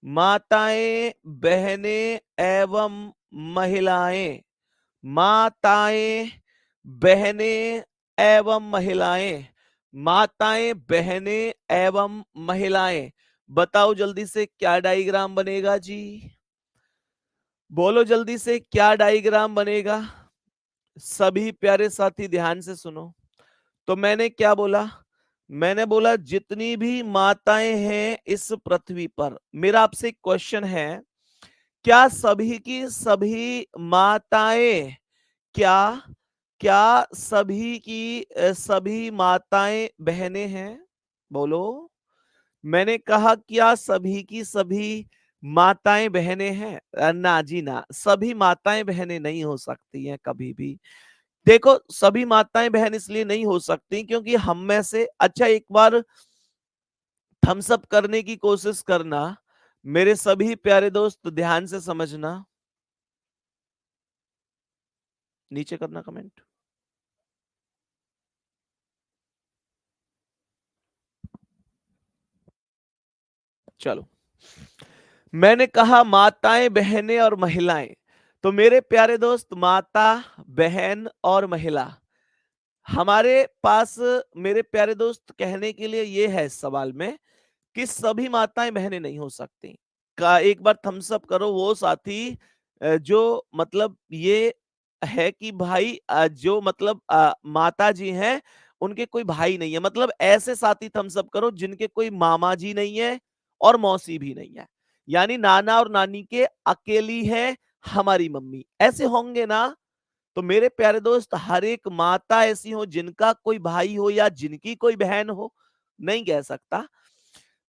माताएं बहनें एवं महिलाएं, माताएं बहनें एवं महिलाएं, माताएं बहनें एवं महिलाएं। बताओ जल्दी से क्या डायग्राम बनेगा जी? बोलो जल्दी से क्या डायग्राम बनेगा? सभी प्यारे साथी ध्यान से सुनो। तो मैंने क्या बोला? मैंने बोला जितनी भी माताएं हैं इस पृथ्वी पर, मेरा आपसे एक क्वेश्चन है, क्या सभी की सभी माताएं, क्या क्या सभी की सभी माताएं बहनें हैं? बोलो। मैंने कहा क्या सभी की सभी माताएं बहनें हैं? ना जी ना, सभी माताएं बहनें नहीं हो सकती हैं कभी भी। देखो सभी माताएं बहन इसलिए नहीं हो सकती क्योंकि हम में से, अच्छा एक बार थम्स अप करने की कोशिश करना मेरे सभी प्यारे दोस्त, ध्यान से समझना। नीचे करना कमेंट। चलो, मैंने कहा माताएं बहनें और महिलाएं, तो मेरे प्यारे दोस्त माता, बहन और महिला, हमारे पास मेरे प्यारे दोस्त कहने के लिए ये है इस सवाल में कि सभी माताएं बहनें नहीं हो सकती। का एक बार थम्स अप करो वो साथी जो मतलब ये है कि भाई जो मतलब माता जी हैं उनके कोई भाई नहीं है, मतलब ऐसे साथी थम्स अप करो जिनके कोई मामा जी नहीं है और मौसी भी नहीं है, यानी नाना और नानी के अकेली है हमारी मम्मी, ऐसे होंगे ना? तो मेरे प्यारे दोस्त हर एक माता ऐसी हो जिनका कोई भाई हो या जिनकी कोई बहन हो, नहीं कह सकता।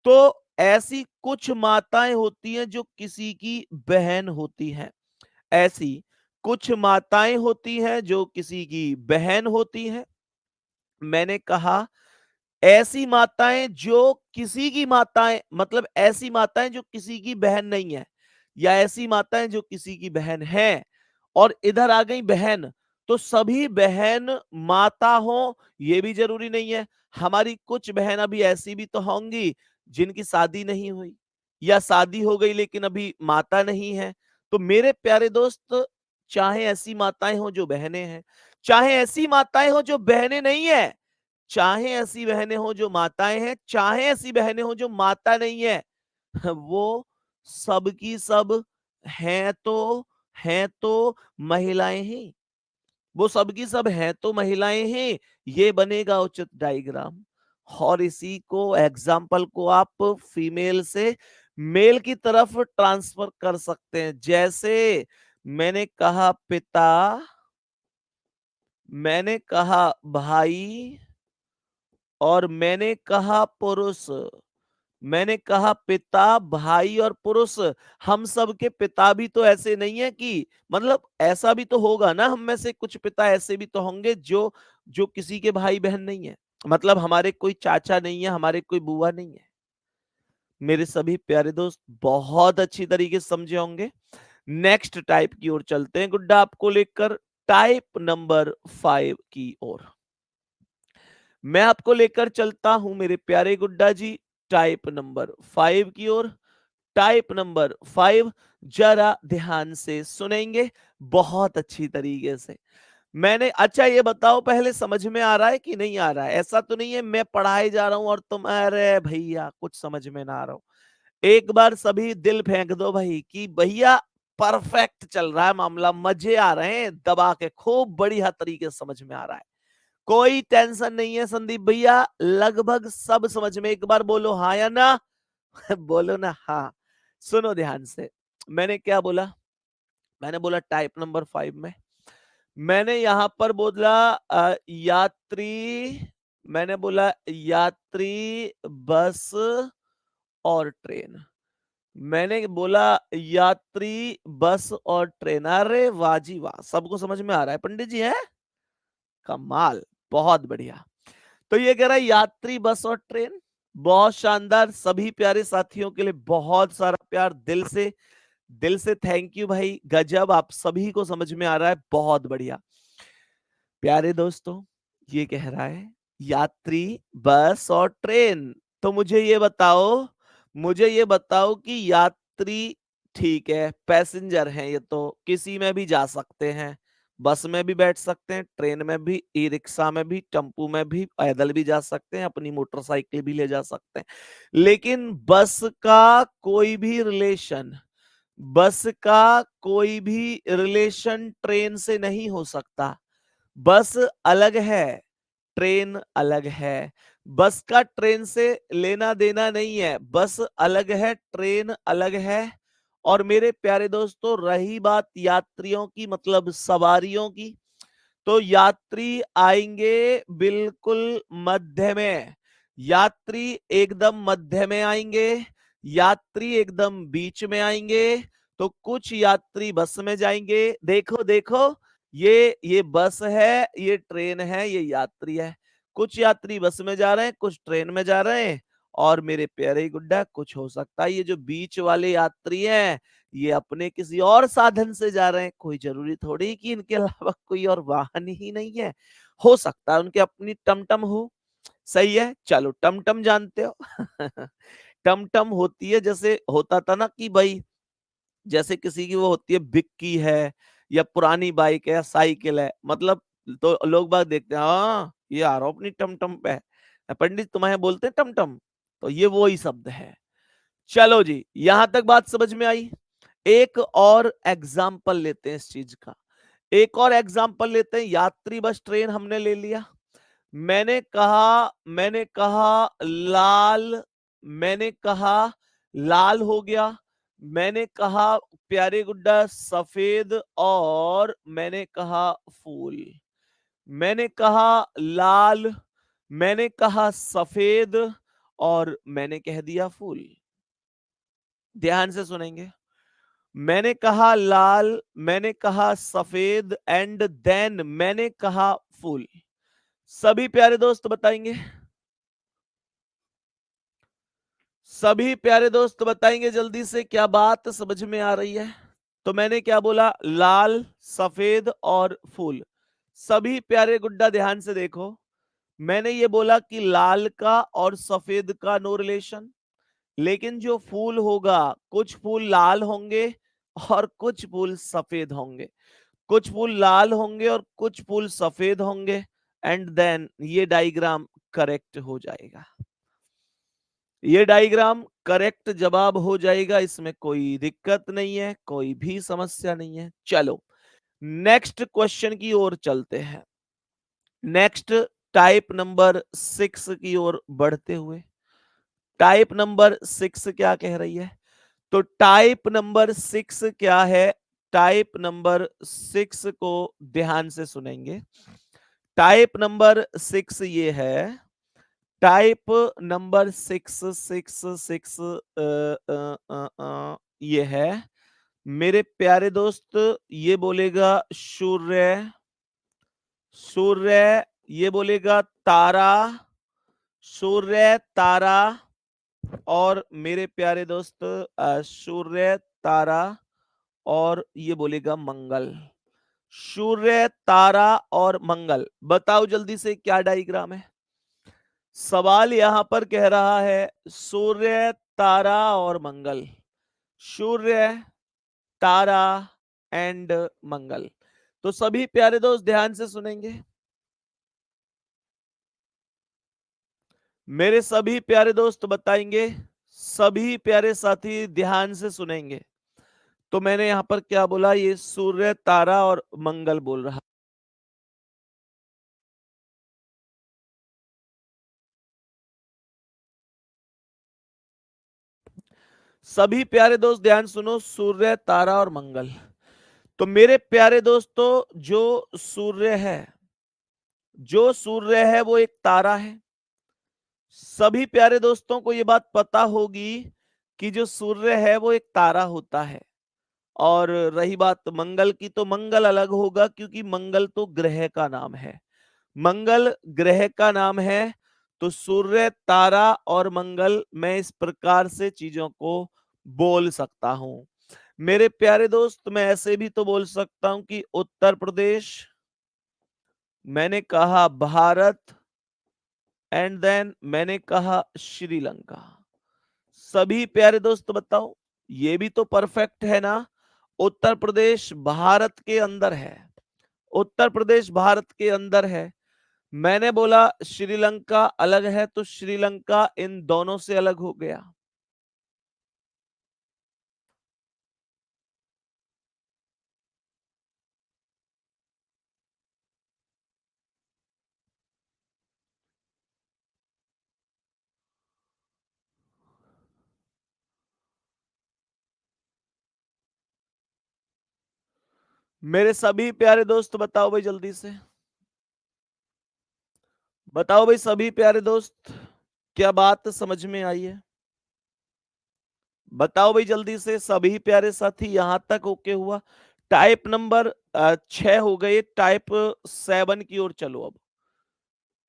तो ऐसी कुछ माताएं होती हैं जो किसी की बहन होती हैं, ऐसी कुछ माताएं होती हैं जो किसी की बहन होती हैं। मैंने कहा ऐसी माताएं जो किसी की माताएं, मतलब ऐसी माताएं जो किसी की बहन नहीं है, या ऐसी माताएं जो किसी की बहन है, और इधर आ गई बहन, तो सभी बहन माता हो ये भी जरूरी नहीं है। हमारी कुछ बहन अभी ऐसी भी तो होंगी जिनकी शादी नहीं हुई, या शादी हो गई लेकिन अभी माता नहीं है। तो मेरे प्यारे दोस्त, चाहे ऐसी माताएं हो जो बहनें हैं, चाहे ऐसी माताएं हो जो बहनें नहीं है, चाहे ऐसी बहनें हो जो माताएं हैं, चाहे ऐसी बहनें हो जो माता नहीं है, वो सब की सब हैं तो महिलाएं ही, वो सब की सब हैं तो महिलाएं हैं। ये बनेगा उचित डायग्राम। और इसी को एग्जाम्पल को आप फीमेल से मेल की तरफ ट्रांसफर कर सकते हैं। जैसे मैंने कहा पिता, मैंने कहा भाई, और मैंने कहा पुरुष। मैंने कहा पिता, भाई और पुरुष। हम सब के पिता भी तो ऐसे नहीं है कि, मतलब ऐसा भी तो होगा ना, हम में से कुछ पिता ऐसे भी तो होंगे जो जो किसी के भाई बहन नहीं है, मतलब हमारे कोई चाचा नहीं है, हमारे कोई बुआ नहीं है। मेरे सभी प्यारे दोस्त बहुत अच्छी तरीके से समझे होंगे। नेक्स्ट टाइप की ओर चलते हैं गुड्डा, आपको लेकर टाइप नंबर 5 की ओर। मैं आपको लेकर चलता हूं मेरे प्यारे गुड्डा जी टाइप नंबर 5 की ओर। टाइप नंबर 5 जरा ध्यान से सुनेंगे बहुत अच्छी तरीके से। मैंने अच्छा ये बताओ पहले समझ में आ रहा है कि नहीं आ रहा है? ऐसा तो नहीं है मैं पढ़ाए जा रहा हूँ और तुम अरे भैया कुछ समझ में ना आ रहा हो। एक बार सभी दिल फेंक दो भाई कि भैया परफेक्ट चल रहा है मामला, मजे आ रहे हैं दबा के, खूब बढ़िया तरीके से समझ में आ रहा है। कोई टेंशन नहीं है संदीप भैया, लगभग सब समझ में। एक बार बोलो हाँ या ना। बोलो ना हाँ। सुनो ध्यान से, मैंने क्या बोला? मैंने बोला टाइप नंबर 5 में मैंने यहां पर बोला यात्री, मैंने बोला यात्री बस और ट्रेन। मैंने बोला यात्री बस और ट्रेन। अरे वाह जी वाह, सबको समझ में आ रहा है पंडित जी है? कमाल, बहुत बढ़िया। तो ये कह रहा है यात्री बस और ट्रेन। बहुत शानदार, सभी प्यारे साथियों के लिए बहुत सारा प्यार, दिल से थैंक यू भाई, गजब, आप सभी को समझ में आ रहा है, बहुत बढ़िया। प्यारे दोस्तों, ये कह रहा है यात्री बस और ट्रेन। तो मुझे ये बताओ कि यात्री ठीक है, पैसेंजर हैं, ये तो किसी में भी जा सकते हैं, बस में भी बैठ सकते हैं, ट्रेन में भी, ई रिक्शा में भी, टेम्पू में भी, पैदल भी जा सकते हैं, अपनी मोटरसाइकिल भी ले जा सकते हैं। लेकिन बस का कोई भी रिलेशन ट्रेन से नहीं हो सकता। बस अलग है, ट्रेन अलग है। बस का ट्रेन से लेना देना नहीं है, बस अलग है, ट्रेन अलग है। और मेरे प्यारे दोस्तों, रही बात यात्रियों की, मतलब सवारियों की, तो यात्री आएंगे बिल्कुल मध्य में। यात्री एकदम मध्य में आएंगे, यात्री एकदम बीच में आएंगे। तो कुछ यात्री बस में जाएंगे, देखो देखो, ये बस है, ये ट्रेन है, ये यात्री है। कुछ यात्री बस में जा रहे हैं, कुछ ट्रेन में जा रहे हैं। और मेरे प्यारे गुड्डा, कुछ हो सकता है ये जो बीच वाले यात्री हैं, ये अपने किसी और साधन से जा रहे हैं। कोई जरूरी थोड़ी कि इनके अलावा कोई और वाहन ही नहीं है, हो सकता है उनके अपनी टमटम हो। सही है, चलो टमटम जानते हो। टमटम होती है, जैसे होता था ना कि भाई, जैसे किसी की वो होती है बिक्की है, या पुरानी बाइक है, या साइकिल है, मतलब तो लोग बाग देखते हैं, हाँ ये आ रहा हूं अपनी टमटम पे, पंडित तुम्हारे बोलते हैं टमटम, तो ये वो ही शब्द है। चलो जी, यहां तक बात समझ में आई। एक और एग्जाम्पल लेते हैं इस चीज का, एक और एग्जाम्पल लेते हैं। यात्री बस ट्रेन हमने ले लिया। मैंने कहा लाल, मैंने कहा लाल हो गया। मैंने कहा प्यारे गुड्डा सफेद, और मैंने कहा फूल। मैंने कहा लाल, मैंने कहा सफेद, और मैंने कह दिया फूल। ध्यान से सुनेंगे। मैंने कहा लाल, मैंने कहा सफेद, एंड देन मैंने कहा फूल। सभी प्यारे दोस्त बताएंगे, सभी प्यारे दोस्त बताएंगे जल्दी से, क्या बात समझ में आ रही है? तो मैंने क्या बोला? लाल, सफेद और फूल। सभी प्यारे गुड्डा ध्यान से देखो, मैंने ये बोला कि लाल का और सफेद का नो रिलेशन, लेकिन जो फूल होगा, कुछ फूल लाल होंगे और कुछ फूल सफेद होंगे, कुछ फूल लाल होंगे और कुछ फूल सफेद होंगे, एंड देन ये डायग्राम करेक्ट हो जाएगा। ये डायग्राम करेक्ट जवाब हो जाएगा, इसमें कोई दिक्कत नहीं है, कोई भी समस्या नहीं है। चलो नेक्स्ट क्वेश्चन की ओर चलते हैं। नेक्स्ट टाइप नंबर 6 की ओर बढ़ते हुए, टाइप नंबर 6 क्या कह रही है? तो टाइप नंबर 6 क्या है? टाइप नंबर 6 को ध्यान से सुनेंगे। टाइप नंबर 6 ये है, टाइप नंबर 6 ये है, मेरे प्यारे दोस्त, ये बोलेगा सूर्य, सूर्य, ये बोलेगा तारा, सूर्य तारा, और मेरे प्यारे दोस्त सूर्य तारा, और ये बोलेगा मंगल। सूर्य तारा और मंगल, बताओ जल्दी से क्या डायग्राम है? सवाल यहां पर कह रहा है सूर्य तारा और मंगल, सूर्य तारा एंड मंगल। तो सभी प्यारे दोस्त ध्यान से सुनेंगे। मेरे सभी प्यारे दोस्त बताएंगे, सभी प्यारे साथी ध्यान से सुनेंगे। तो मैंने यहां पर क्या बोला, ये सूर्य, तारा और मंगल बोल रहा। सभी प्यारे दोस्त ध्यान सुनो, सूर्य, तारा और मंगल। तो मेरे प्यारे दोस्तों, जो सूर्य है वो एक तारा है। सभी प्यारे दोस्तों को ये बात पता होगी कि जो सूर्य है वो एक तारा होता है। और रही बात मंगल की, तो मंगल अलग होगा क्योंकि मंगल तो ग्रह का नाम है। मंगल ग्रह का नाम है। तो सूर्य, तारा और मंगल, मैं इस प्रकार से चीजों को बोल सकता हूं। मेरे प्यारे दोस्त, मैं ऐसे भी तो बोल सकता हूं कि उत्तर प्रदेश, मैंने कहा भारत, एंड देन मैंने कहा श्रीलंका। सभी प्यारे दोस्त बताओ, ये भी तो परफेक्ट है ना। उत्तर प्रदेश भारत के अंदर है, उत्तर प्रदेश भारत के अंदर है। मैंने बोला श्रीलंका अलग है, तो श्रीलंका इन दोनों से अलग हो गया। मेरे सभी प्यारे दोस्त बताओ भाई जल्दी से, बताओ भाई सभी प्यारे दोस्त, क्या बात समझ में आई है? बताओ भाई जल्दी से सभी प्यारे साथी, यहां तक ओके हुआ? टाइप नंबर 6 हो गए, टाइप 7 की ओर चलो अब।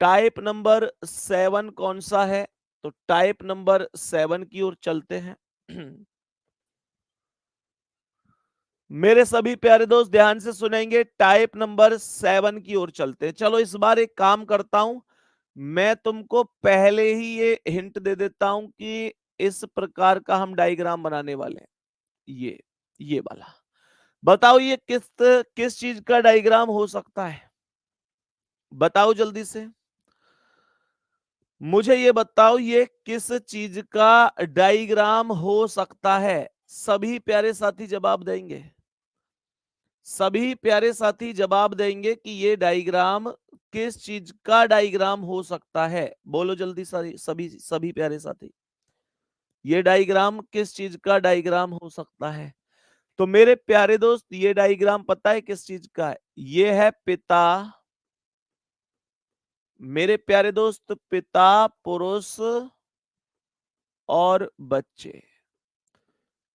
टाइप नंबर 7 कौन सा है? तो टाइप नंबर 7 की ओर चलते हैं। मेरे सभी प्यारे दोस्त ध्यान से सुनेंगे, टाइप नंबर 7 की ओर चलते हैं। चलो इस बार एक काम करता हूं, मैं तुमको पहले ही ये हिंट दे देता हूं कि इस प्रकार का हम डायग्राम बनाने वाले हैं। ये वाला, बताओ ये किस किस चीज का डायग्राम हो सकता है? बताओ जल्दी से, मुझे ये बताओ ये किस चीज का डायग्राम हो सकता है? सभी प्यारे साथी जवाब देंगे, सभी प्यारे साथी जवाब देंगे कि ये डायग्राम किस चीज का डायग्राम हो सकता है। बोलो जल्दी, सारी सभी सभी प्यारे साथी, ये डायग्राम किस चीज का डायग्राम हो सकता है? तो मेरे प्यारे दोस्त, ये डायग्राम पता है किस चीज का है? ये है पिता, मेरे प्यारे दोस्त, पिता, पुरुष और बच्चे।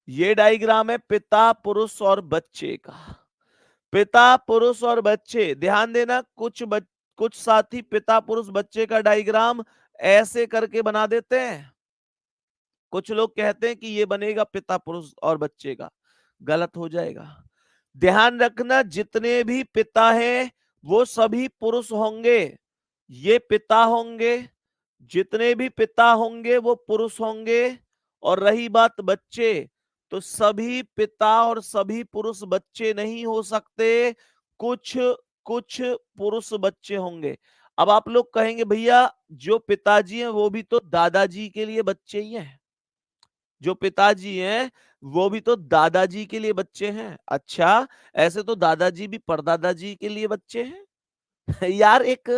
ये डायग्राम है पिता, पुरुष और बच्चे का। पिता, पुरुष और बच्चे, ध्यान देना, कुछ साथी पिता, पुरुष, बच्चे का डायग्राम ऐसे करके बना देते हैं। कुछ लोग कहते हैं कि ये बनेगा पिता, पुरुष और बच्चे का, गलत हो जाएगा। ध्यान रखना, जितने भी पिता हैं वो सभी पुरुष होंगे, ये पिता होंगे। जितने भी पिता होंगे वो पुरुष होंगे। और रही बात बच्चे, तो सभी पिता और सभी पुरुष बच्चे नहीं हो सकते, कुछ कुछ पुरुष बच्चे होंगे। अब आप लोग कहेंगे भैया जो पिताजी हैं वो भी तो दादाजी के लिए बच्चे ही हैं, जो पिताजी हैं वो भी तो दादाजी के लिए बच्चे हैं। अच्छा, ऐसे तो दादाजी भी परदादाजी के लिए बच्चे हैं। यार एक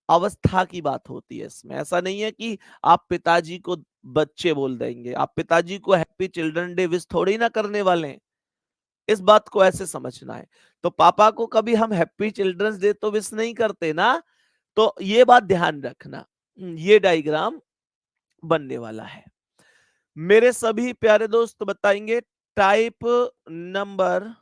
अवस्था की बात होती है इसमें, ऐसा नहीं है कि आप पिताजी को बच्चे बोल देंगे, आप पिताजी को हैप्पी चिल्ड्रन डे विश थोड़ी ना करने वाले हैं। इस बात को ऐसे समझना है। तो पापा को कभी हम हैप्पी चिल्ड्रंस डे तो विश नहीं करते ना। तो ये बात ध्यान रखना। ये डायग्राम बनने वाला है। मेरे सभी प्यारे दोस्त बताएंगे टाइप नंबर,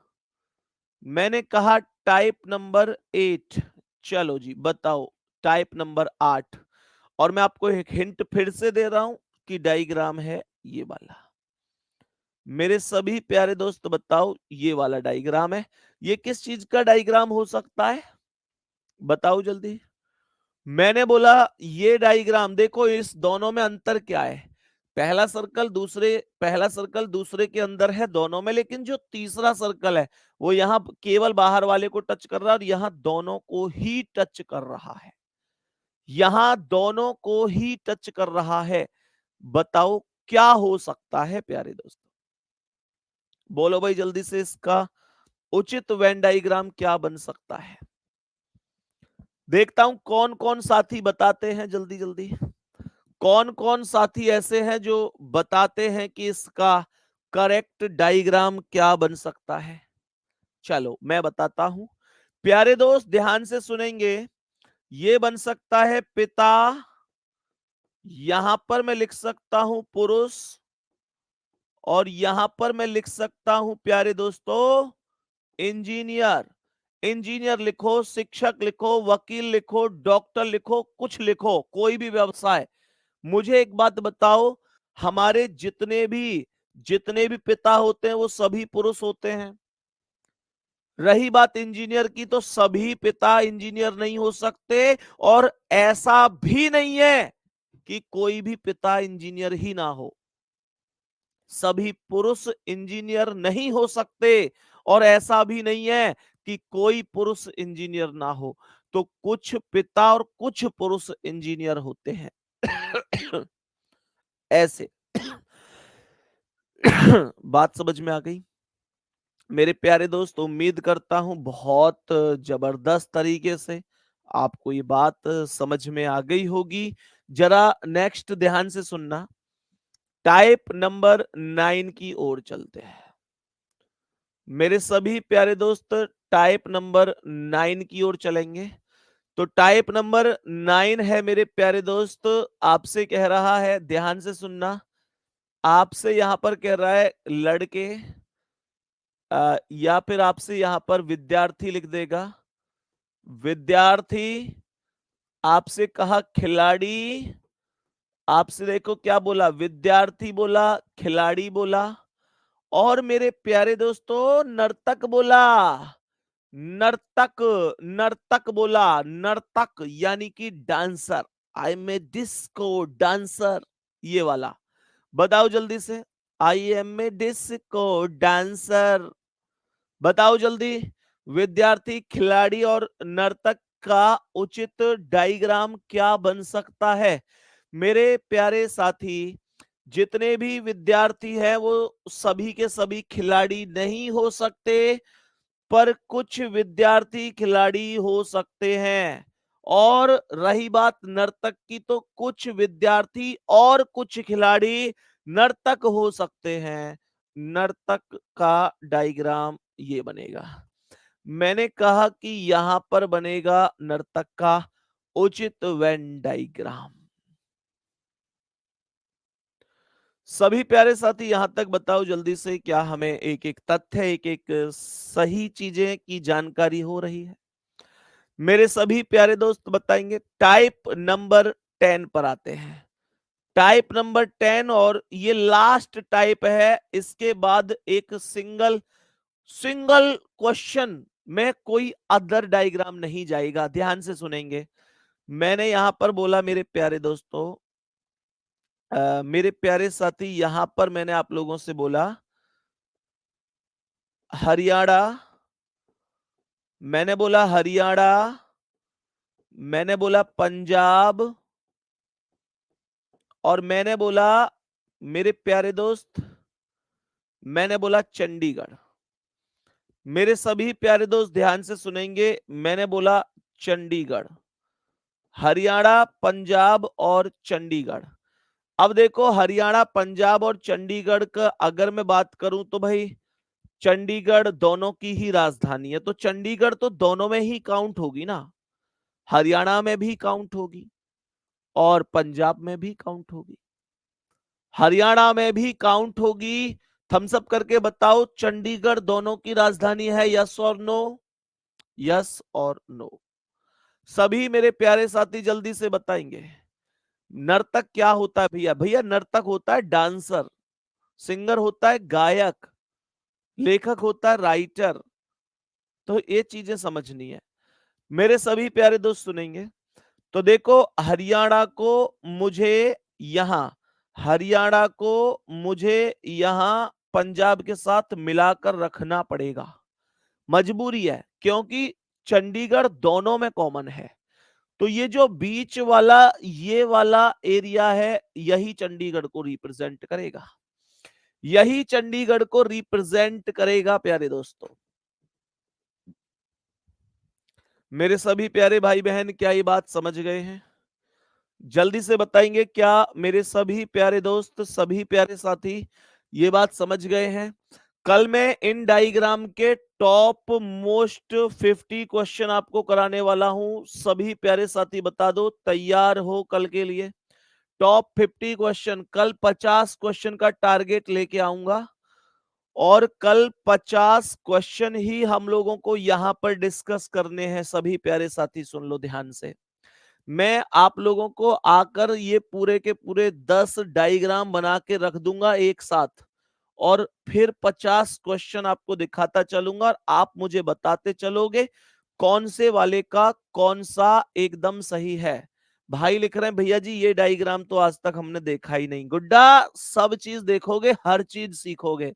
मैंने कहा टाइप नंबर 8। चलो जी बताओ टाइप नंबर 8। और मैं आपको एक हिंट फिर से दे रहा हूं कि डायग्राम है ये वाला। मेरे सभी प्यारे दोस्त बताओ, ये वाला डायग्राम है। ये किस चीज का डायग्राम हो सकता है? बताओ जल्दी। मैंने बोला ये डायग्राम, देखो इस दोनों में अंतर क्या है। पहला सर्कल दूसरे के अंदर है दोनों में, लेकिन जो तीसरा सर्कल है वो यहाँ केवल बाहर वाले को टच कर रहा है और यहाँ दोनों को ही टच कर रहा है, यहाँ दोनों को ही टच कर रहा है। बताओ क्या हो सकता है प्यारे दोस्तों? बोलो भाई जल्दी से, इसका उचित वेन डायग्राम क्या बन सकता है? देखता हूं कौन कौन साथी बताते हैं, जल्दी जल्दी कौन कौन साथी ऐसे हैं जो बताते हैं कि इसका करेक्ट डायग्राम क्या बन सकता है। चलो मैं बताता हूं, प्यारे दोस्त ध्यान से सुनेंगे। ये बन सकता है पिता, यहां पर मैं लिख सकता हूं पुरुष, और यहां पर मैं लिख सकता हूं प्यारे दोस्तों इंजीनियर। इंजीनियर लिखो, शिक्षक लिखो, वकील लिखो, डॉक्टर लिखो, कुछ लिखो, कोई भी व्यवसाय। मुझे एक बात बताओ, हमारे जितने भी पिता होते हैं वो सभी पुरुष होते हैं। रही बात इंजीनियर की, तो सभी पिता इंजीनियर नहीं हो सकते, और ऐसा भी नहीं है कि कोई भी पिता इंजीनियर ही ना हो। सभी पुरुष इंजीनियर नहीं हो सकते, और ऐसा भी नहीं है कि कोई पुरुष इंजीनियर ना हो। तो कुछ पिता और कुछ पुरुष इंजीनियर होते हैं। ऐसे बात समझ में आ गई मेरे प्यारे दोस्त? उम्मीद करता हूं बहुत जबरदस्त तरीके से आपको ये बात समझ में आ गई होगी। जरा नेक्स्ट ध्यान से सुनना, टाइप नंबर 9 की ओर चलते हैं मेरे सभी प्यारे दोस्त। टाइप नंबर 9 की ओर चलेंगे। तो टाइप नंबर 9 है मेरे प्यारे दोस्त, आपसे कह रहा है, ध्यान से सुनना, आपसे यहां पर कह रहा है लड़के, या फिर आपसे यहां पर विद्यार्थी लिख देगा, विद्यार्थी। आपसे कहा खिलाड़ी, आपसे देखो क्या बोला, विद्यार्थी बोला, खिलाड़ी बोला, और मेरे प्यारे दोस्तों नर्तक बोला। नर्तक, नर्तक बोला, नर्तक यानी कि dancer. I am a disco dancer, ये वाला। बताओ जल्दी से, I am a disco dancer. बताओ जल्दी, विद्यार्थी, खिलाड़ी और नर्तक का उचित डायग्राम क्या बन सकता है? मेरे प्यारे साथी, जितने भी विद्यार्थी हैं वो सभी के सभी खिलाड़ी नहीं हो सकते, पर कुछ विद्यार्थी खिलाड़ी हो सकते हैं। और रही बात नर्तक की, तो कुछ विद्यार्थी और कुछ खिलाड़ी नर्तक हो सकते हैं। नर्तक का डायग्राम ये बनेगा। मैंने कहा कि यहां पर बनेगा नर्तक का उचित वेन डायग्राम। सभी प्यारे साथी यहां तक बताओ जल्दी से, क्या हमें एक एक तथ्य, एक एक सही चीजें की जानकारी हो रही है? मेरे सभी प्यारे दोस्त बताएंगे। टाइप नंबर 10 पर आते हैं। टाइप नंबर 10, और ये लास्ट टाइप है। इसके बाद एक सिंगल सिंगल क्वेश्चन में कोई अदर डायग्राम नहीं जाएगा। ध्यान से सुनेंगे। मैंने यहां पर बोला मेरे प्यारे दोस्तों, मेरे प्यारे साथी, यहां पर मैंने आप लोगों से बोला हरियाणा, मैंने बोला हरियाणा, मैंने बोला पंजाब, और मैंने बोला मेरे प्यारे दोस्त, मैंने बोला चंडीगढ़। मेरे सभी प्यारे दोस्त ध्यान से सुनेंगे, मैंने बोला चंडीगढ़, हरियाणा, पंजाब और चंडीगढ़। अब देखो, हरियाणा, पंजाब और चंडीगढ़ का अगर मैं बात करूं तो भाई चंडीगढ़ दोनों की ही राजधानी है, तो चंडीगढ़ तो दोनों में ही काउंट होगी ना। हरियाणा में भी काउंट होगी और पंजाब में भी काउंट होगी, हरियाणा में भी काउंट होगी। थम्स अप करके बताओ, चंडीगढ़ दोनों की राजधानी है, यस और नो? यस और नो? सभी मेरे प्यारे साथी जल्दी से बताएंगे। नर्तक क्या होता है भैया? भैया नर्तक होता है डांसर, सिंगर होता है गायक, लेखक होता है राइटर। तो ये चीजें समझनी है। मेरे सभी प्यारे दोस्त सुनेंगे। तो देखो, हरियाणा को मुझे यहां हरियाणा को मुझे यहां पंजाब के साथ मिलाकर रखना पड़ेगा, मजबूरी है, क्योंकि चंडीगढ़ दोनों में कॉमन है। तो ये जो बीच वाला ये वाला एरिया है, यही चंडीगढ़ को रिप्रेजेंट करेगा, यही चंडीगढ़ को रिप्रेजेंट करेगा प्यारे दोस्तों। मेरे सभी प्यारे भाई बहन, क्या ये बात समझ गए हैं? जल्दी से बताएंगे क्या मेरे सभी प्यारे दोस्त, सभी प्यारे साथी ये बात समझ गए हैं? कल मैं इन डायग्राम के टॉप मोस्ट 50 क्वेश्चन आपको कराने वाला हूं। सभी प्यारे साथी बता दो, तैयार हो कल के लिए? टॉप 50 क्वेश्चन, कल 50 क्वेश्चन का टारगेट लेके आऊंगा और कल 50 क्वेश्चन ही हम लोगों को यहां पर डिस्कस करने हैं। सभी प्यारे साथी सुन लो ध्यान से, मैं आप लोगों को आकर ये पूरे के पूरे 10 डायग्राम बना के रख दूंगा एक साथ, और फिर 50 क्वेश्चन आपको दिखाता चलूंगा और आप मुझे बताते चलोगे कौन से वाले का कौन सा एकदम सही है। भाई लिख रहे हैं भैया जी ये डायग्राम तो आज तक हमने देखा ही नहीं। गुड्डा, सब चीज देखोगे, हर चीज सीखोगे।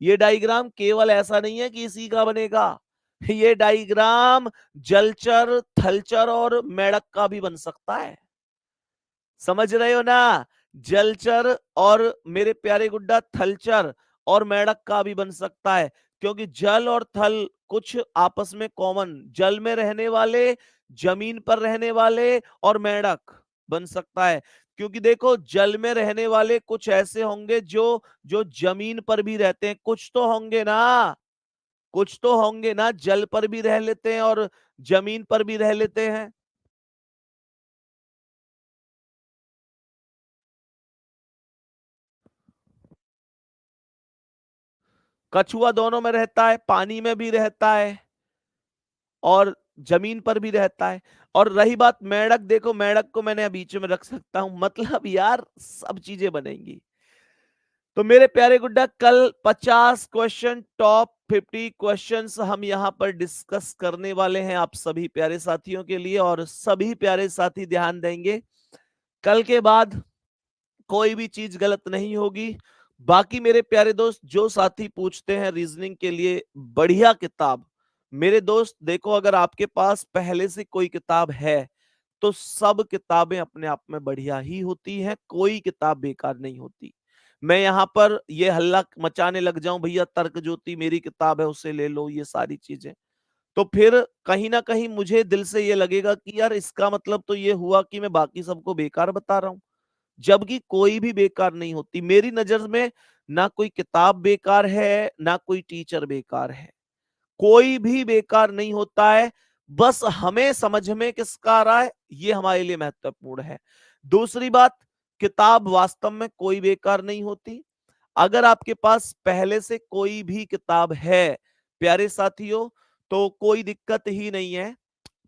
ये डायग्राम केवल ऐसा नहीं है कि इसी का बनेगा, ये डायग्राम जलचर, थलचर और मेढक का भी बन सकता है। समझ रहे हो ना? जलचर और मेरे प्यारे गुड्डा थलचर और मेढक का भी बन सकता है, क्योंकि जल और थल कुछ आपस में कॉमन, जल में रहने वाले, जमीन पर रहने वाले और मेढक बन सकता है। क्योंकि देखो जल में रहने वाले कुछ ऐसे होंगे जो जो जमीन पर भी रहते हैं, कुछ तो होंगे ना, कुछ तो होंगे ना, जल पर भी रह लेते हैं और जमीन पर भी रह लेते हैं। कछुआ दोनों में रहता है, पानी में भी रहता है और जमीन पर भी रहता है। और रही बात मेंढक, देखो मेंढक को मैंने बीच में रख सकता हूं, मतलब यार सब चीजें बनेंगी। तो मेरे प्यारे गुड्डा, कल 50 क्वेश्चन, टॉप 50 क्वेश्चंस हम यहां पर डिस्कस करने वाले हैं आप सभी प्यारे साथियों के लिए, और सभी प्यारे साथी ध्यान देंगे, कल के बाद कोई भी चीज गलत नहीं होगी। बाकी मेरे प्यारे दोस्त, जो साथी पूछते हैं रीजनिंग के लिए बढ़िया किताब, मेरे दोस्त देखो, अगर आपके पास पहले से कोई किताब है तो सब किताबें अपने आप में बढ़िया ही होती हैं, कोई किताब बेकार नहीं होती। मैं यहां पर ये हल्ला मचाने लग जाऊं भैया तर्क ज्योति मेरी किताब है उसे ले लो, ये सारी चीजें, तो फिर कहीं ना कहीं मुझे दिल से ये लगेगा कि यार इसका मतलब तो ये हुआ कि मैं बाकी सबको बेकार बता रहा हूं, जबकि कोई भी बेकार नहीं होती मेरी नजर में। ना कोई किताब बेकार है, ना कोई टीचर बेकार है, कोई भी बेकार नहीं होता है। बस हमें समझ में किसका आ रहा है, ये हमारे लिए महत्वपूर्ण है। दूसरी बात, किताब वास्तव में कोई बेकार नहीं होती। अगर आपके पास पहले से कोई भी किताब है प्यारे साथियों, तो कोई दिक्कत ही नहीं है,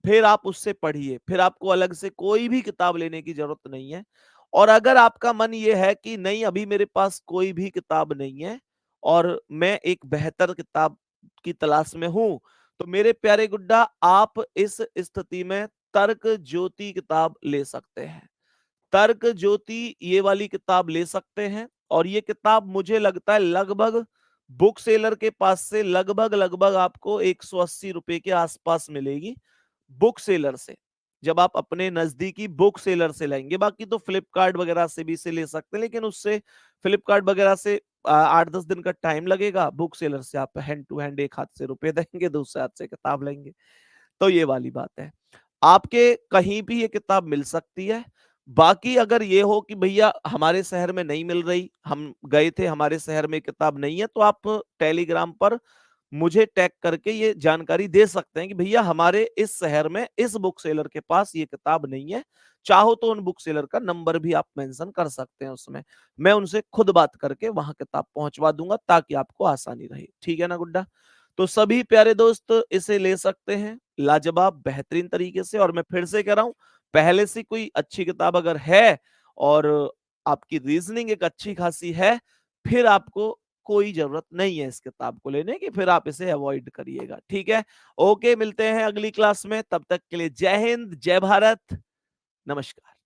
फिर आप उससे पढ़िए, फिर आपको अलग से कोई भी किताब लेने की जरूरत नहीं है। और अगर आपका मन ये है कि नहीं अभी मेरे पास कोई भी किताब नहीं है और मैं एक बेहतर किताब की तलाश में हूं, तो मेरे प्यारे गुड्डा आप इस स्थिति में तर्क ज्योति किताब ले सकते हैं। तर्क ज्योति ये वाली किताब ले सकते हैं, और ये किताब मुझे लगता है लगभग बुक सेलर के पास से लगभग लगभग आपको 180 रुपए के आसपास मिलेगी बुक सेलर से, जब आप अपने नजदीकी बुक सेलर से लेंगे। बाकी तो फ्लिपकार्ट वगैरह से भी इसे ले सकते हैं, लेकिन उससे फ्लिपकार्ट वगैरह से 8-10 दिन का टाइम लगेगा। बुक सेलर से आप हैंड टू हैंड एक हाथ से रुपए देंगे, दूसरे हाथ से किताब लेंगे। तो ये वाली बात है, आपके कहीं भी ये किताब मिल सकती है। बाकी अगर ये हो कि भैया हमारे शहर में नहीं मिल रही, हम गए थे हमारे शहर में किताब नहीं है, तो आप टेलीग्राम पर मुझे टैग करके ये जानकारी दे सकते हैं कि भैया हमारे इस शहर में इस बुक सेलर के पास ये किताब नहीं है। चाहो तो उन बुक सेलर का नंबर भी आप मेंशन कर सकते हैं उसमें, मैं उनसे खुद बात करके वहां किताब पहुंचवा दूंगा ताकि आपको आसानी रहे। ठीक है ना गुड्डा? तो सभी प्यारे दोस्त इसे ले सकते हैं लाजवाब बेहतरीन तरीके से। और मैं फिर से कह रहा हूं, पहले से कोई अच्छी किताब अगर है और आपकी रीजनिंग एक अच्छी खासी है, फिर आपको कोई जरूरत नहीं है इस किताब को लेने की, फिर आप इसे अवॉइड करिएगा। ठीक है? ओके, मिलते हैं अगली क्लास में, तब तक के लिए जय हिंद, जय भारत, नमस्कार।